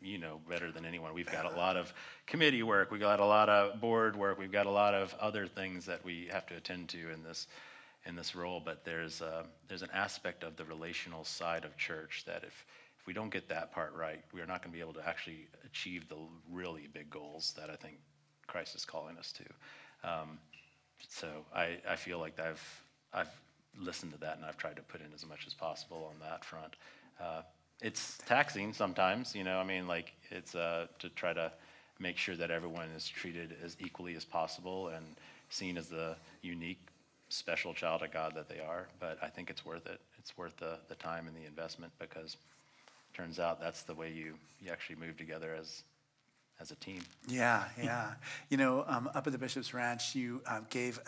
[SPEAKER 2] You know better than anyone. We've got a lot of committee work. We've got a lot of board work. We've got a lot of other things that we have to attend to in this role. But there's an aspect of the relational side of church that if we don't get that part right, we are not going to be able to actually achieve the really big goals that I think Christ is calling us to. So I feel like I've listened to that, and I've tried to put in as much as possible on that front. It's taxing sometimes, it's to try to make sure that everyone is treated as equally as possible and seen as the unique, special child of God that they are. But I think it's worth it. It's worth the time and the investment, because it turns out that's the way you actually move together as as a team.
[SPEAKER 1] Yeah, yeah. Up at the Bishop's Ranch, you gave,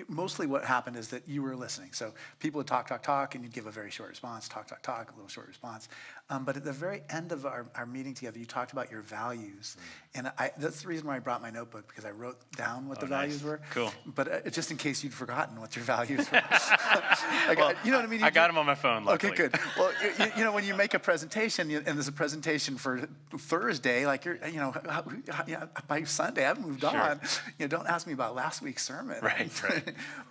[SPEAKER 1] mostly what happened is that you were listening. So people would talk, and you'd give a very short response, talk, a little short response. But at the very end of our meeting together, you talked about your values. And that's the reason why I brought my notebook, because I wrote down what the values were.
[SPEAKER 2] Cool.
[SPEAKER 1] But just in case you'd forgotten what your values were.
[SPEAKER 2] Well,
[SPEAKER 1] you know what I mean?
[SPEAKER 2] I got them on my phone, luckily.
[SPEAKER 1] Okay, good. Well, when you make a presentation, and there's a presentation for Thursday, like by Sunday, I've moved on. Don't ask me about last week's sermon.
[SPEAKER 2] Right.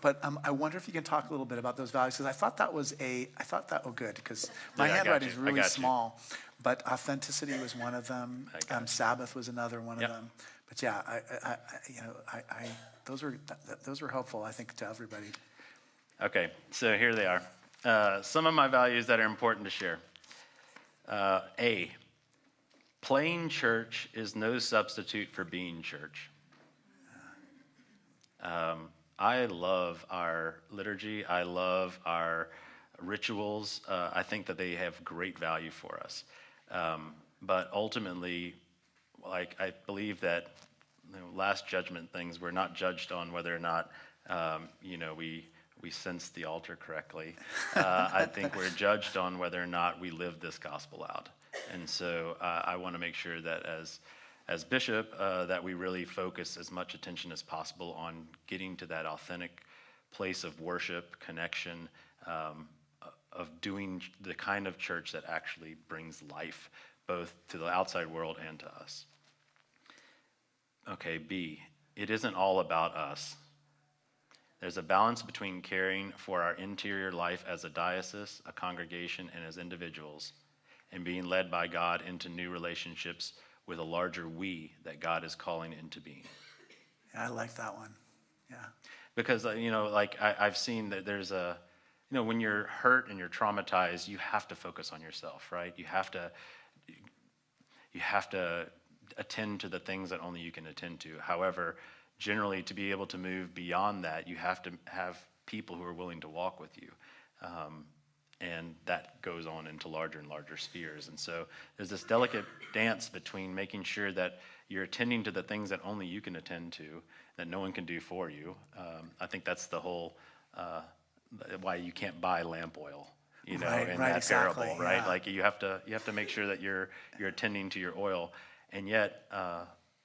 [SPEAKER 1] But I wonder if you can talk a little bit about those values, because I thought that was good, because my handwriting is really small. But authenticity was one of them. Sabbath was another one of them. But yeah, those were helpful, I think, to everybody.
[SPEAKER 2] Okay, so here they are. Some of my values that are important to share. A, playing church is no substitute for being church. I love our liturgy. I love our rituals. I think that they have great value for us. But ultimately, I believe that Last Judgment things, we're not judged on whether or not we sense the altar correctly. I think we're judged on whether or not we live this gospel out. And so I want to make sure that as bishop, that we really focus as much attention as possible on getting to that authentic place of worship, connection, of doing the kind of church that actually brings life, both to the outside world and to us. Okay, B, it isn't all about us. There's a balance between caring for our interior life as a diocese, a congregation, and as individuals, and being led by God into new relationships with a larger we that God is calling into being.
[SPEAKER 1] Yeah, I like that one. Yeah. Because,
[SPEAKER 2] I've seen that there's when you're hurt and you're traumatized, you have to focus on yourself, right? You have to attend to the things that only you can attend to. However, generally, to be able to move beyond that, you have to have people who are willing to walk with you. And that goes on into larger and larger spheres. And so there's this delicate dance between making sure that you're attending to the things that only you can attend to, that no one can do for you. I think that's the whole why you can't buy lamp oil, in that
[SPEAKER 1] exactly,
[SPEAKER 2] parable, right? Like you have to make sure that you're attending to your oil, and yet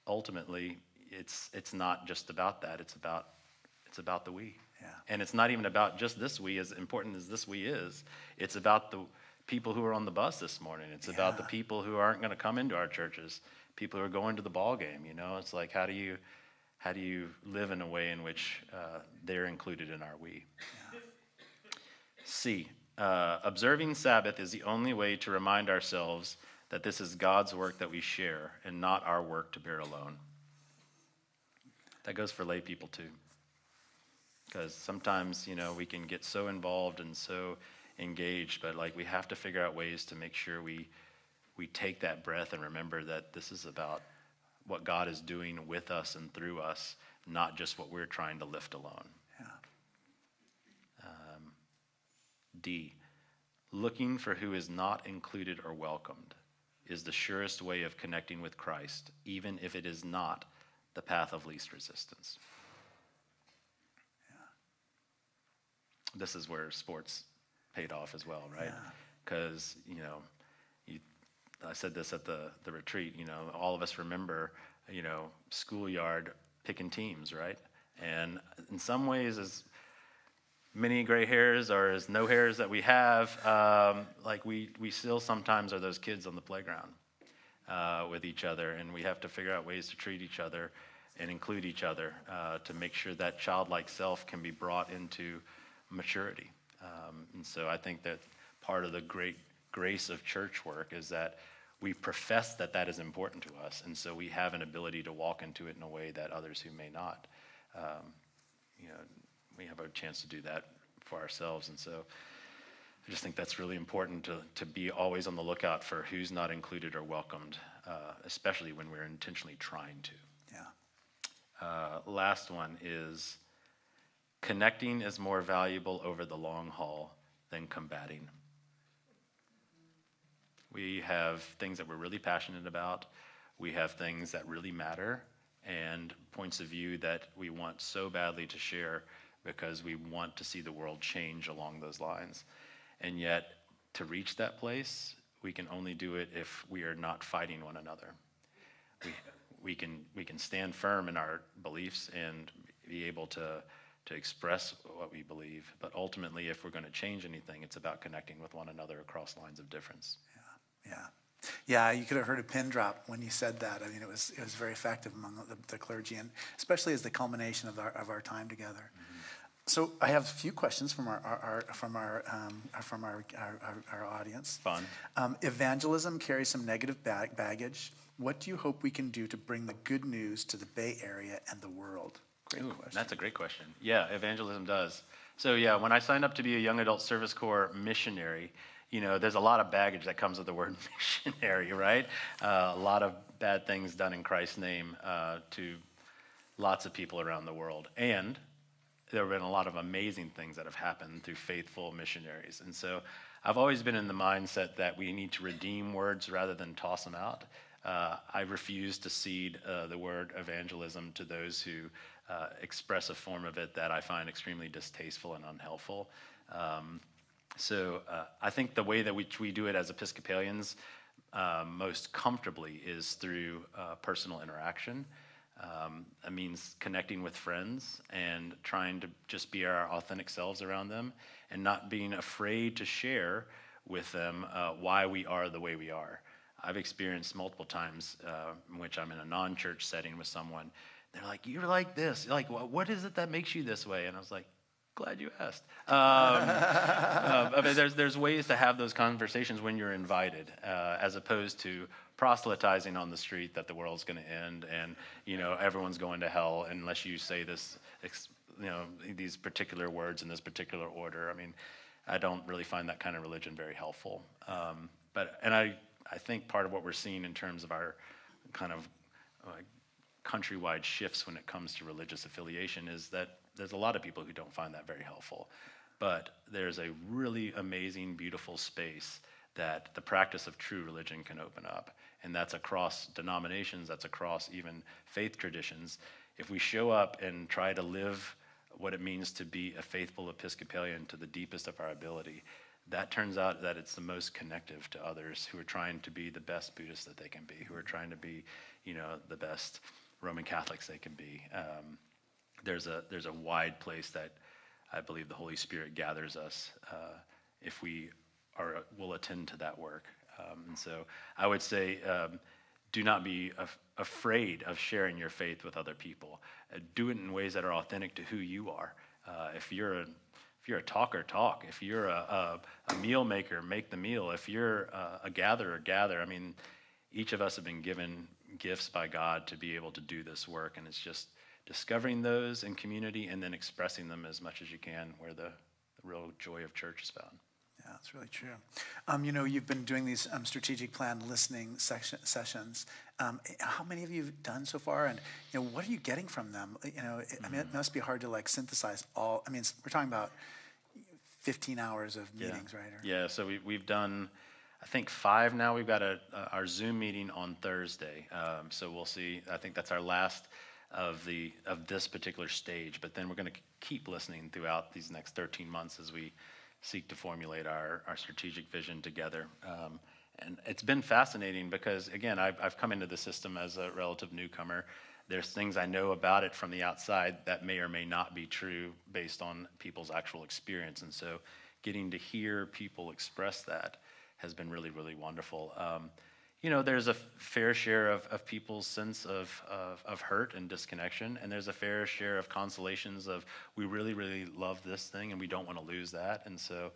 [SPEAKER 2] ultimately it's not just about that. It's about the we.
[SPEAKER 1] Yeah.
[SPEAKER 2] And it's not even about just this we, as important as this we is. It's about the people who are on the bus this morning. It's about the people who aren't going to come into our churches, people who are going to the ball game. It's like, how do you live in a way in which they're included in our we? Yeah. C, observing Sabbath is the only way to remind ourselves that this is God's work that we share and not our work to bear alone. That goes for lay people too. Because sometimes, we can get so involved and so engaged, but we have to figure out ways to make sure we take that breath and remember that this is about what God is doing with us and through us, not just what we're trying to lift alone.
[SPEAKER 1] Yeah.
[SPEAKER 2] D, looking for who is not included or welcomed is the surest way of connecting with Christ, even if it is not the path of least resistance. This is where sports paid off as well, right? Because, I said this at the retreat, all of us remember, schoolyard picking teams, right? And in some ways, as many gray hairs or as no hairs that we have, we still sometimes are those kids on the playground with each other, and we have to figure out ways to treat each other and include each other to make sure that childlike self can be brought into maturity. And so I think that part of the great grace of church work is that we profess that is important to us, and so we have an ability to walk into it in a way that others who may not, we have a chance to do that for ourselves. And so I just think that's really important to be always on the lookout for who's not included or welcomed, especially when we're intentionally trying to.
[SPEAKER 1] Yeah.
[SPEAKER 2] Last one is connecting is more valuable over the long haul than combating. We have things that we're really passionate about. We have things that really matter and points of view that we want so badly to share because we want to see the world change along those lines. And yet, to reach that place, we can only do it if we are not fighting one another. We can stand firm in our beliefs and be able to express what we believe. But ultimately, if we're going to change anything, it's about connecting with one another across lines of difference.
[SPEAKER 1] Yeah, you could have heard a pin drop when you said that. I mean, it was very effective among the clergy, and especially as the culmination of our time together. Mm-hmm. So I have a few questions from our audience.
[SPEAKER 2] Fun.
[SPEAKER 1] Evangelism carries some negative baggage. What do you hope we can do to bring the good news to the Bay Area and the world? Great question.
[SPEAKER 2] That's a great question. Yeah, evangelism does. So yeah, when I signed up to be a Young Adult Service Corps missionary, there's a lot of baggage that comes with the word missionary, right? A lot of bad things done in Christ's name to lots of people around the world. And there have been a lot of amazing things that have happened through faithful missionaries. And so I've always been in the mindset that we need to redeem words rather than toss them out. I refuse to cede the word evangelism to those who express a form of it that I find extremely distasteful and unhelpful. So I think the way that we do it as Episcopalians most comfortably is through personal interaction. It means connecting with friends and trying to just be our authentic selves around them and not being afraid to share with them why we are the way we are. I've experienced multiple times in which I'm in a non-church setting with someone. They're like, "You're like this. Like, what is it that makes you this way?" And I was like, "Glad you asked." I mean, there's ways to have those conversations when you're invited, as opposed to proselytizing on the street that the world's going to end and everyone's going to hell unless you say this, these particular words in this particular order. I mean, I don't really find that kind of religion very helpful. I think part of what we're seeing in terms of our kind of countrywide shifts when it comes to religious affiliation is that there's a lot of people who don't find that very helpful. But there's a really amazing, beautiful space that the practice of true religion can open up. And that's across denominations, that's across even faith traditions. If we show up and try to live what it means to be a faithful Episcopalian to the deepest of our ability, that turns out that it's the most connective to others who are trying to be the best Buddhists that they can be, who are trying to be, the best Roman Catholics they can be. There's a wide place that I believe the Holy Spirit gathers us if we will attend to that work. And so I would say, do not be afraid of sharing your faith with other people. Do it in ways that are authentic to who you are. If you're a talker, talk. If you're a meal maker, make the meal. If you're a gatherer, gather. I mean, each of us have been given gifts by God to be able to do this work, and it's just discovering those in community and then expressing them as much as you can where the real joy of church is found.
[SPEAKER 1] Yeah, that's really true. You've been doing these strategic plan listening sessions. How many have you done so far? And, what are you getting from them? I mean, it must be hard to synthesize all. I mean, we're talking about 15 hours of meetings, right?
[SPEAKER 2] Yeah, so we've done, I think 5 now. We've got our Zoom meeting on Thursday. So we'll see. I think that's our last of this particular stage. But then we're going to keep listening throughout these next 13 months as we seek to formulate our strategic vision together. And it's been fascinating because, again, I've come into the system as a relative newcomer. There's things I know about it from the outside that may or may not be true based on people's actual experience. And so getting to hear people express that has been really, really wonderful. There's a fair share of people's sense of hurt and disconnection, and there's a fair share of consolations of we really, really love this thing and we don't want to lose that. And so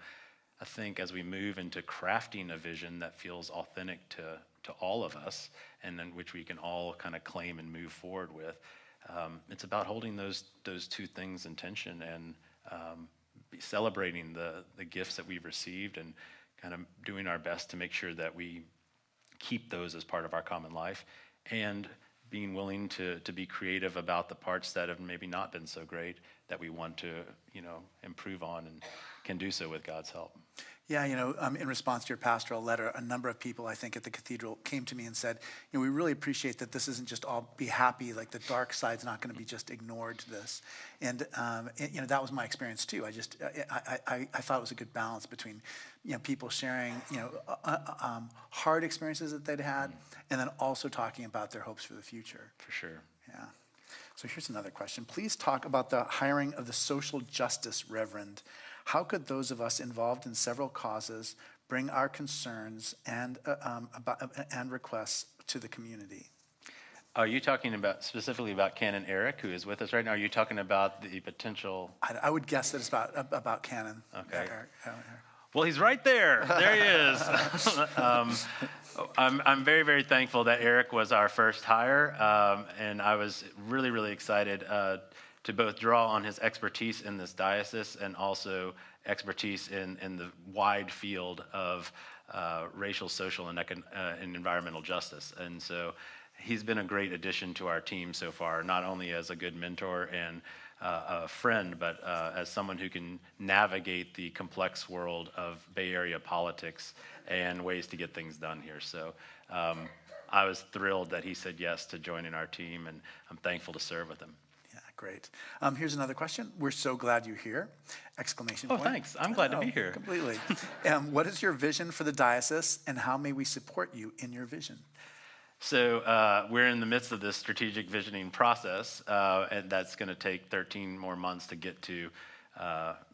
[SPEAKER 2] I think as we move into crafting a vision that feels authentic to all of us and in which we can all kind of claim and move forward with, it's about holding those two things in tension and celebrating the gifts that we've received and kind of doing our best to make sure that we keep those as part of our common life, and being willing to be creative about the parts that have maybe not been so great that we want to improve on and can do so with God's help.
[SPEAKER 1] Yeah, in response to your pastoral letter, a number of people, I think, at the cathedral came to me and said, we really appreciate that this isn't just all be happy, like the dark side's not going to be just ignored to this. And that was my experience too. I thought it was a good balance between, people sharing, hard experiences that they'd had, and then also talking about their hopes for the future.
[SPEAKER 2] For sure.
[SPEAKER 1] Yeah. So here's another question. Please talk about the hiring of the social justice reverend. How could those of us involved in several causes bring our concerns and requests to the community?
[SPEAKER 2] Are you talking about specifically about Canon Eric, who is with us right now? Are you talking about the potential?
[SPEAKER 1] I would guess that it's about Canon.
[SPEAKER 2] Okay.
[SPEAKER 1] Eric.
[SPEAKER 2] Well, he's right there. There he is. I'm very, very thankful that Eric was our first hire, and I was really, really excited to both draw on his expertise in this diocese and also expertise in the wide field of racial, social, and environmental justice. And so he's been a great addition to our team so far, not only as a good mentor and a friend, but as someone who can navigate the complex world of Bay Area politics and ways to get things done here. So I was thrilled that he said yes to joining our team, and I'm thankful to serve with him.
[SPEAKER 1] Yeah, great. Here's another question. We're so glad you're here! Exclamation point.
[SPEAKER 2] Oh, thanks. I'm glad to be here.
[SPEAKER 1] Completely. What is your vision for the diocese, and how may we support you in your vision?
[SPEAKER 2] So we're in the midst of this strategic visioning process, and that's going to take 13 more months to get to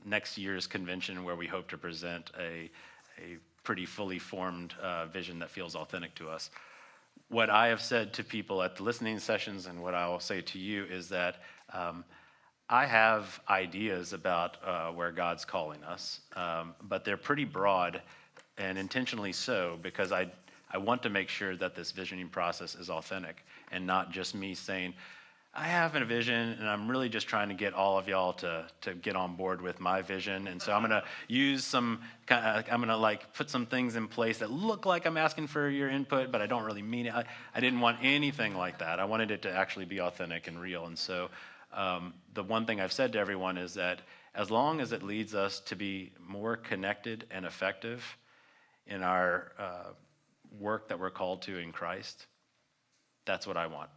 [SPEAKER 2] next year's convention, where we hope to present a pretty fully formed vision that feels authentic to us. What I have said to people at the listening sessions, and what I will say to you, is that I have ideas about where God's calling us, but they're pretty broad, and intentionally so, because I want to make sure that this visioning process is authentic and not just me saying, I have a vision and I'm really just trying to get all of y'all to get on board with my vision. And so I'm going to use I'm going to put some things in place that look like I'm asking for your input, but I don't really mean it. I didn't want anything like that. I wanted it to actually be authentic and real. And so the one thing I've said to everyone is that as long as it leads us to be more connected and effective in our work that we're called to in Christ, that's what I want.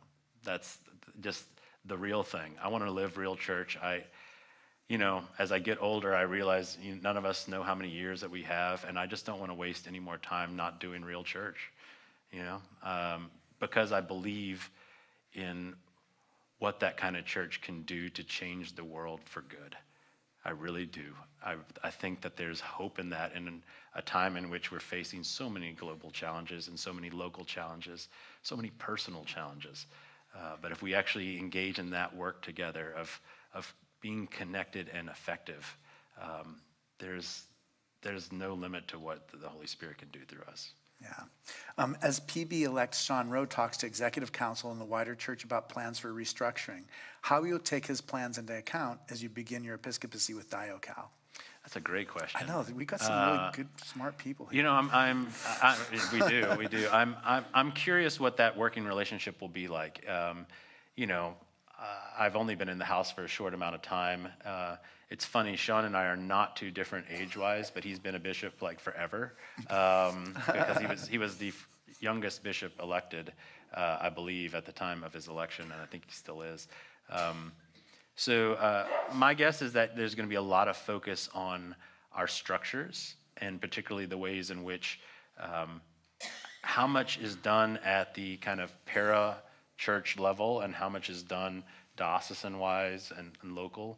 [SPEAKER 2] That's just the real thing. I want to live real church. As I get older, I realize none of us know how many years that we have, and I just don't want to waste any more time not doing real church, because I believe in what that kind of church can do to change the world for good. I really do. I think that there's hope in that, in a time in which we're facing so many global challenges and so many local challenges, so many personal challenges. But if we actually engage in that work together of being connected and effective, there's no limit to what the Holy Spirit can do through us.
[SPEAKER 1] Yeah. As PB-elect Sean Rowe talks to Executive Council and the wider church about plans for restructuring, how will you take his plans into account as you begin your episcopacy with DioCal?
[SPEAKER 2] That's a great question.
[SPEAKER 1] I know, we got some really good, smart people here.
[SPEAKER 2] We do. I'm curious what that working relationship will be like. I've only been in the house for a short amount of time. It's funny, Sean and I are not too different age-wise, but he's been a bishop forever, because he was the youngest bishop elected, I believe, at the time of his election, and I think he still is. So my guess is that there's going to be a lot of focus on our structures, and particularly the ways in which how much is done at the kind of para-church level and how much is done diocesan-wise and local.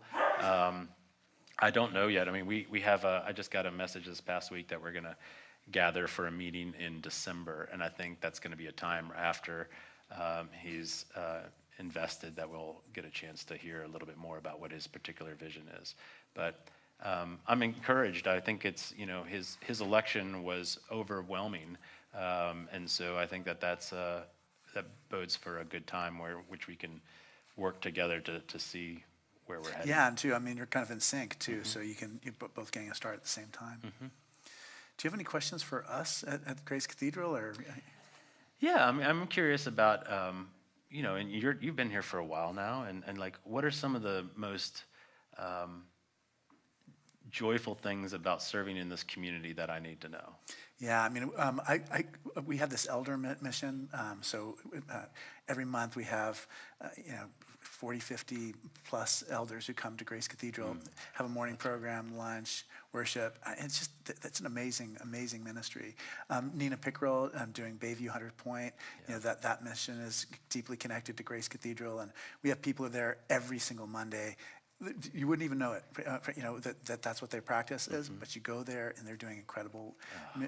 [SPEAKER 2] I don't know yet. I mean, we have I just got a message this past week that we're going to gather for a meeting in December, and I think that's going to be a time after he's invested that we'll get a chance to hear a little bit more about what his particular vision is. But I'm encouraged. I think it's, his election was overwhelming, and so I think that that bodes for a good time which we can work together to see where we're headed.
[SPEAKER 1] Yeah, and too, you're kind of in sync too, so you're both getting a start at the same time. Mm-hmm. Do you have any questions for us at Grace Cathedral, or?
[SPEAKER 2] Yeah, I'm curious about, and you've been here for a while now, and what are some of the most joyful things about serving in this community that I need to know?
[SPEAKER 1] Yeah, I mean, we have this elder mission. So every month we have, 40, 50 plus elders who come to Grace Cathedral, have a morning program, lunch, worship. It's just, that's an amazing, amazing ministry. Nina Pickrell doing Bayview 100 Point, that mission is deeply connected to Grace Cathedral. And we have people there every single Monday. You wouldn't even know it, that's what their practice is, but you go there and they're doing incredible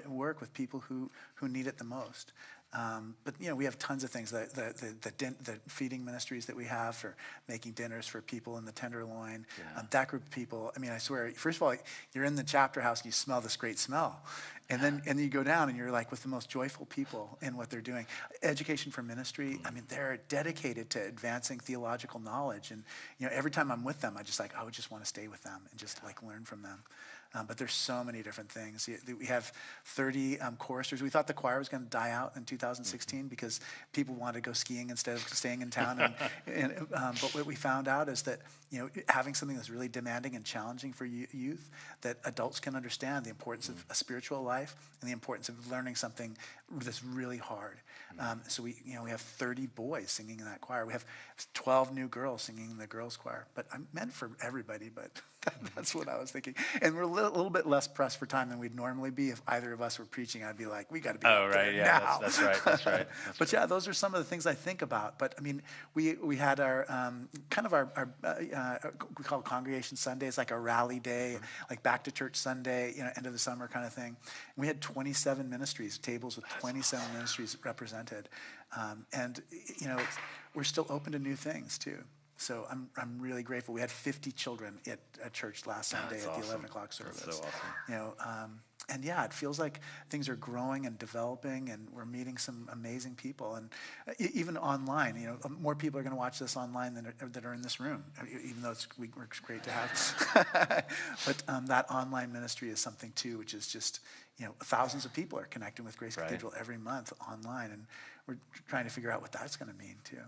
[SPEAKER 1] work with people who need it the most. But we have tons of things. The feeding ministries that we have for making dinners for people in the Tenderloin. That group of people. I mean, I swear. First of all, you're in the chapter house and you smell this great smell, and then you go down and you're like with the most joyful people in what they're doing. Education for Ministry. I mean, they're dedicated to advancing theological knowledge, and every time I'm with them, I would just want to stay with them and just learn from them. But there's so many different things. We have 30 choristers. We thought the choir was going to die out in 2016 because people wanted to go skiing instead of staying in town. But what we found out is that having something that's really demanding and challenging for youth, that adults can understand the importance of a spiritual life and the importance of learning something that's really hard. So we have 30 boys singing in that choir. We have 12 new girls singing in the girls' choir. But I meant for everybody, but that's what I was thinking. And we're a little bit less pressed for time than we'd normally be. If either of us were preaching, I'd be like, we got to be up there now.
[SPEAKER 2] That's right.
[SPEAKER 1] But yeah, those are some of the things I think about. But I mean, we had our we call it Congregation Sundays, like a rally day, like back to church Sunday, end of the summer kind of thing. And we had 27 ministries, tables with 27 ministries represented. We're still open to new things too. So I'm really grateful. We had 50 children at church last Sunday at the 11 o'clock service.
[SPEAKER 2] That's so awesome.
[SPEAKER 1] And yeah, it feels like things are growing and developing, and we're meeting some amazing people. And even online, more people are going to watch this online than are in this room, even though it's great to have. But that online ministry is something too, which is just, thousands of people are connecting with Grace Cathedral every month online, and we're trying to figure out what that's going to mean too.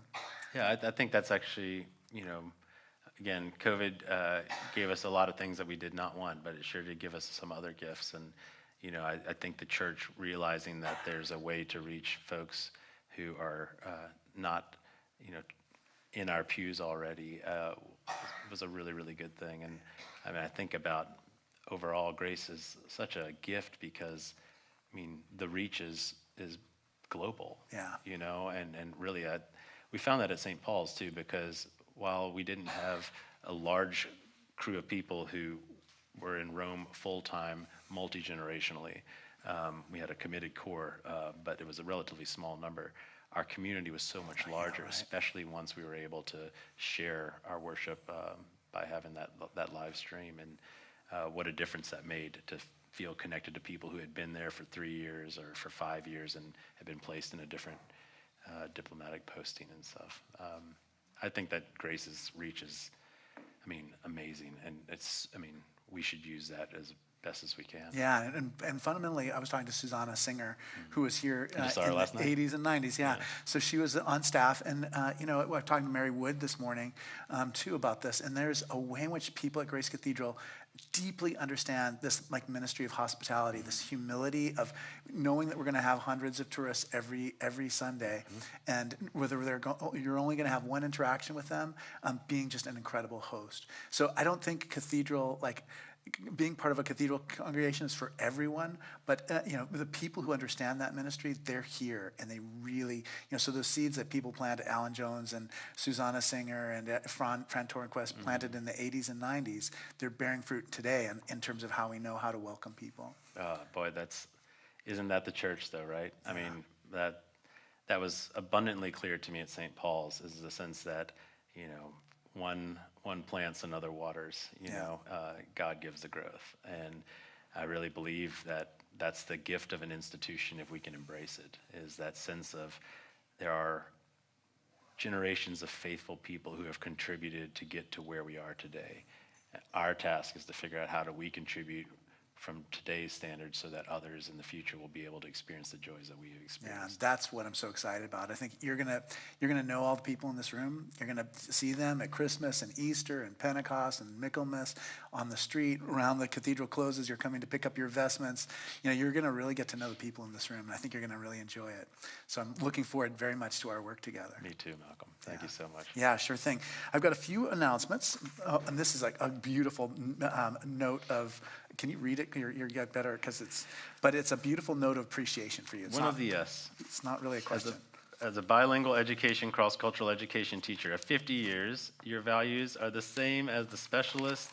[SPEAKER 2] Yeah, I think that's actually, again, COVID gave us a lot of things that we did not want, but it sure did give us some other gifts. And, I think the church realizing that there's a way to reach folks who are not, in our pews already was a really, really good thing. And I mean, I think about overall Grace is such a gift because, the reach is global.
[SPEAKER 1] Yeah.
[SPEAKER 2] And really we found that at St. Paul's too, because while we didn't have a large crew of people who were in Rome full-time, multi-generationally, we had a committed core, but it was a relatively small number. Our community was so much larger, especially once we were able to share our worship by having that live stream, and what a difference that made to feel connected to people who had been there for 3 years or for 5 years and had been placed in a different diplomatic posting and stuff. I think that Grace's reach is, amazing, and we should use that as best as we can.
[SPEAKER 1] Yeah, and fundamentally, I was talking to Susanna Singer, who was here in the
[SPEAKER 2] last night?
[SPEAKER 1] 80s and 90s. Yeah, so she was on staff, and we're talking to Mary Wood this morning too about this. And there's a way in which people at Grace Cathedral deeply understand this ministry of hospitality, this humility of knowing that we're going to have hundreds of tourists every Sunday, and whether you're only going to have one interaction with them, being just an incredible host. So I don't think cathedral being part of a cathedral congregation is for everyone, but the people who understand that ministry, they're here, and they really, so those seeds that people planted, Alan Jones and Susanna Singer and Fran Tornquist planted in the 80s and 90s, they're bearing fruit today in terms of how we know how to welcome people.
[SPEAKER 2] Boy, isn't that the church though, right? Yeah. I mean, that was abundantly clear to me at St. Paul's, is the sense that, one plants, another waters. God gives the growth, and I really believe that that's the gift of an institution if we can embrace it. Is that sense of there are generations of faithful people who have contributed to get to where we are today. Our task is to figure out how do we contribute from today's standards so that others in the future will be able to experience the joys that we have
[SPEAKER 1] Yeah,
[SPEAKER 2] experienced.
[SPEAKER 1] that's what I'm so excited about. I think you're gonna know all the people in this room. You're gonna see them at Christmas and Easter and Pentecost and Michaelmas on the street around the cathedral closes. You're coming to pick up your vestments. You know, you're gonna really get to know the people in this room, and I think you're gonna really enjoy it. So I'm looking forward very much to our work together.
[SPEAKER 2] Me too, Malcolm. Thank you so much.
[SPEAKER 1] Yeah, sure thing. I've got a few announcements, and this is like a beautiful note of. Can you read it? You're get better because it's a beautiful note of appreciation for you. It's It's not really a question.
[SPEAKER 2] As a bilingual education, cross-cultural education teacher of 50 years, your values are the same as the specialist,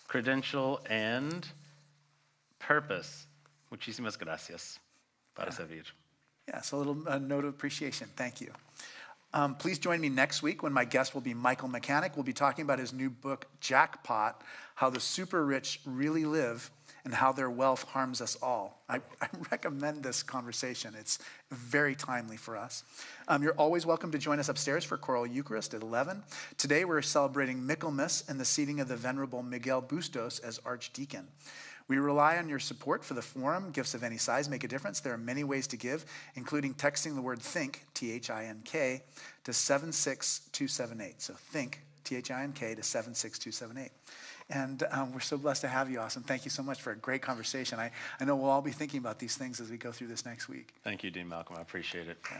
[SPEAKER 2] credential, and purpose. Muchísimas gracias para servir.
[SPEAKER 1] Yeah, so a little note of appreciation. Thank you. Please join me next week when my guest will be Michael Mechanic. We'll be talking about his new book, Jackpot, How the Super Rich Really Live and How Their Wealth Harms Us All. I recommend this conversation. It's very timely for us. You're always welcome to join us upstairs for Choral Eucharist at 11. Today we're celebrating Michaelmas and the seating of the Venerable Miguel Bustos as Archdeacon. We rely on your support for the forum. Gifts of any size make a difference. There are many ways to give, including texting the word THINK, T-H-I-N-K, to 76278. So THINK, T-H-I-N-K, to 76278. And we're so blessed to have you, Austin. Thank you so much for a great conversation. I know we'll all be thinking about these things as we go through this next week.
[SPEAKER 2] Thank you, Dean Malcolm. I appreciate it.
[SPEAKER 1] Yeah.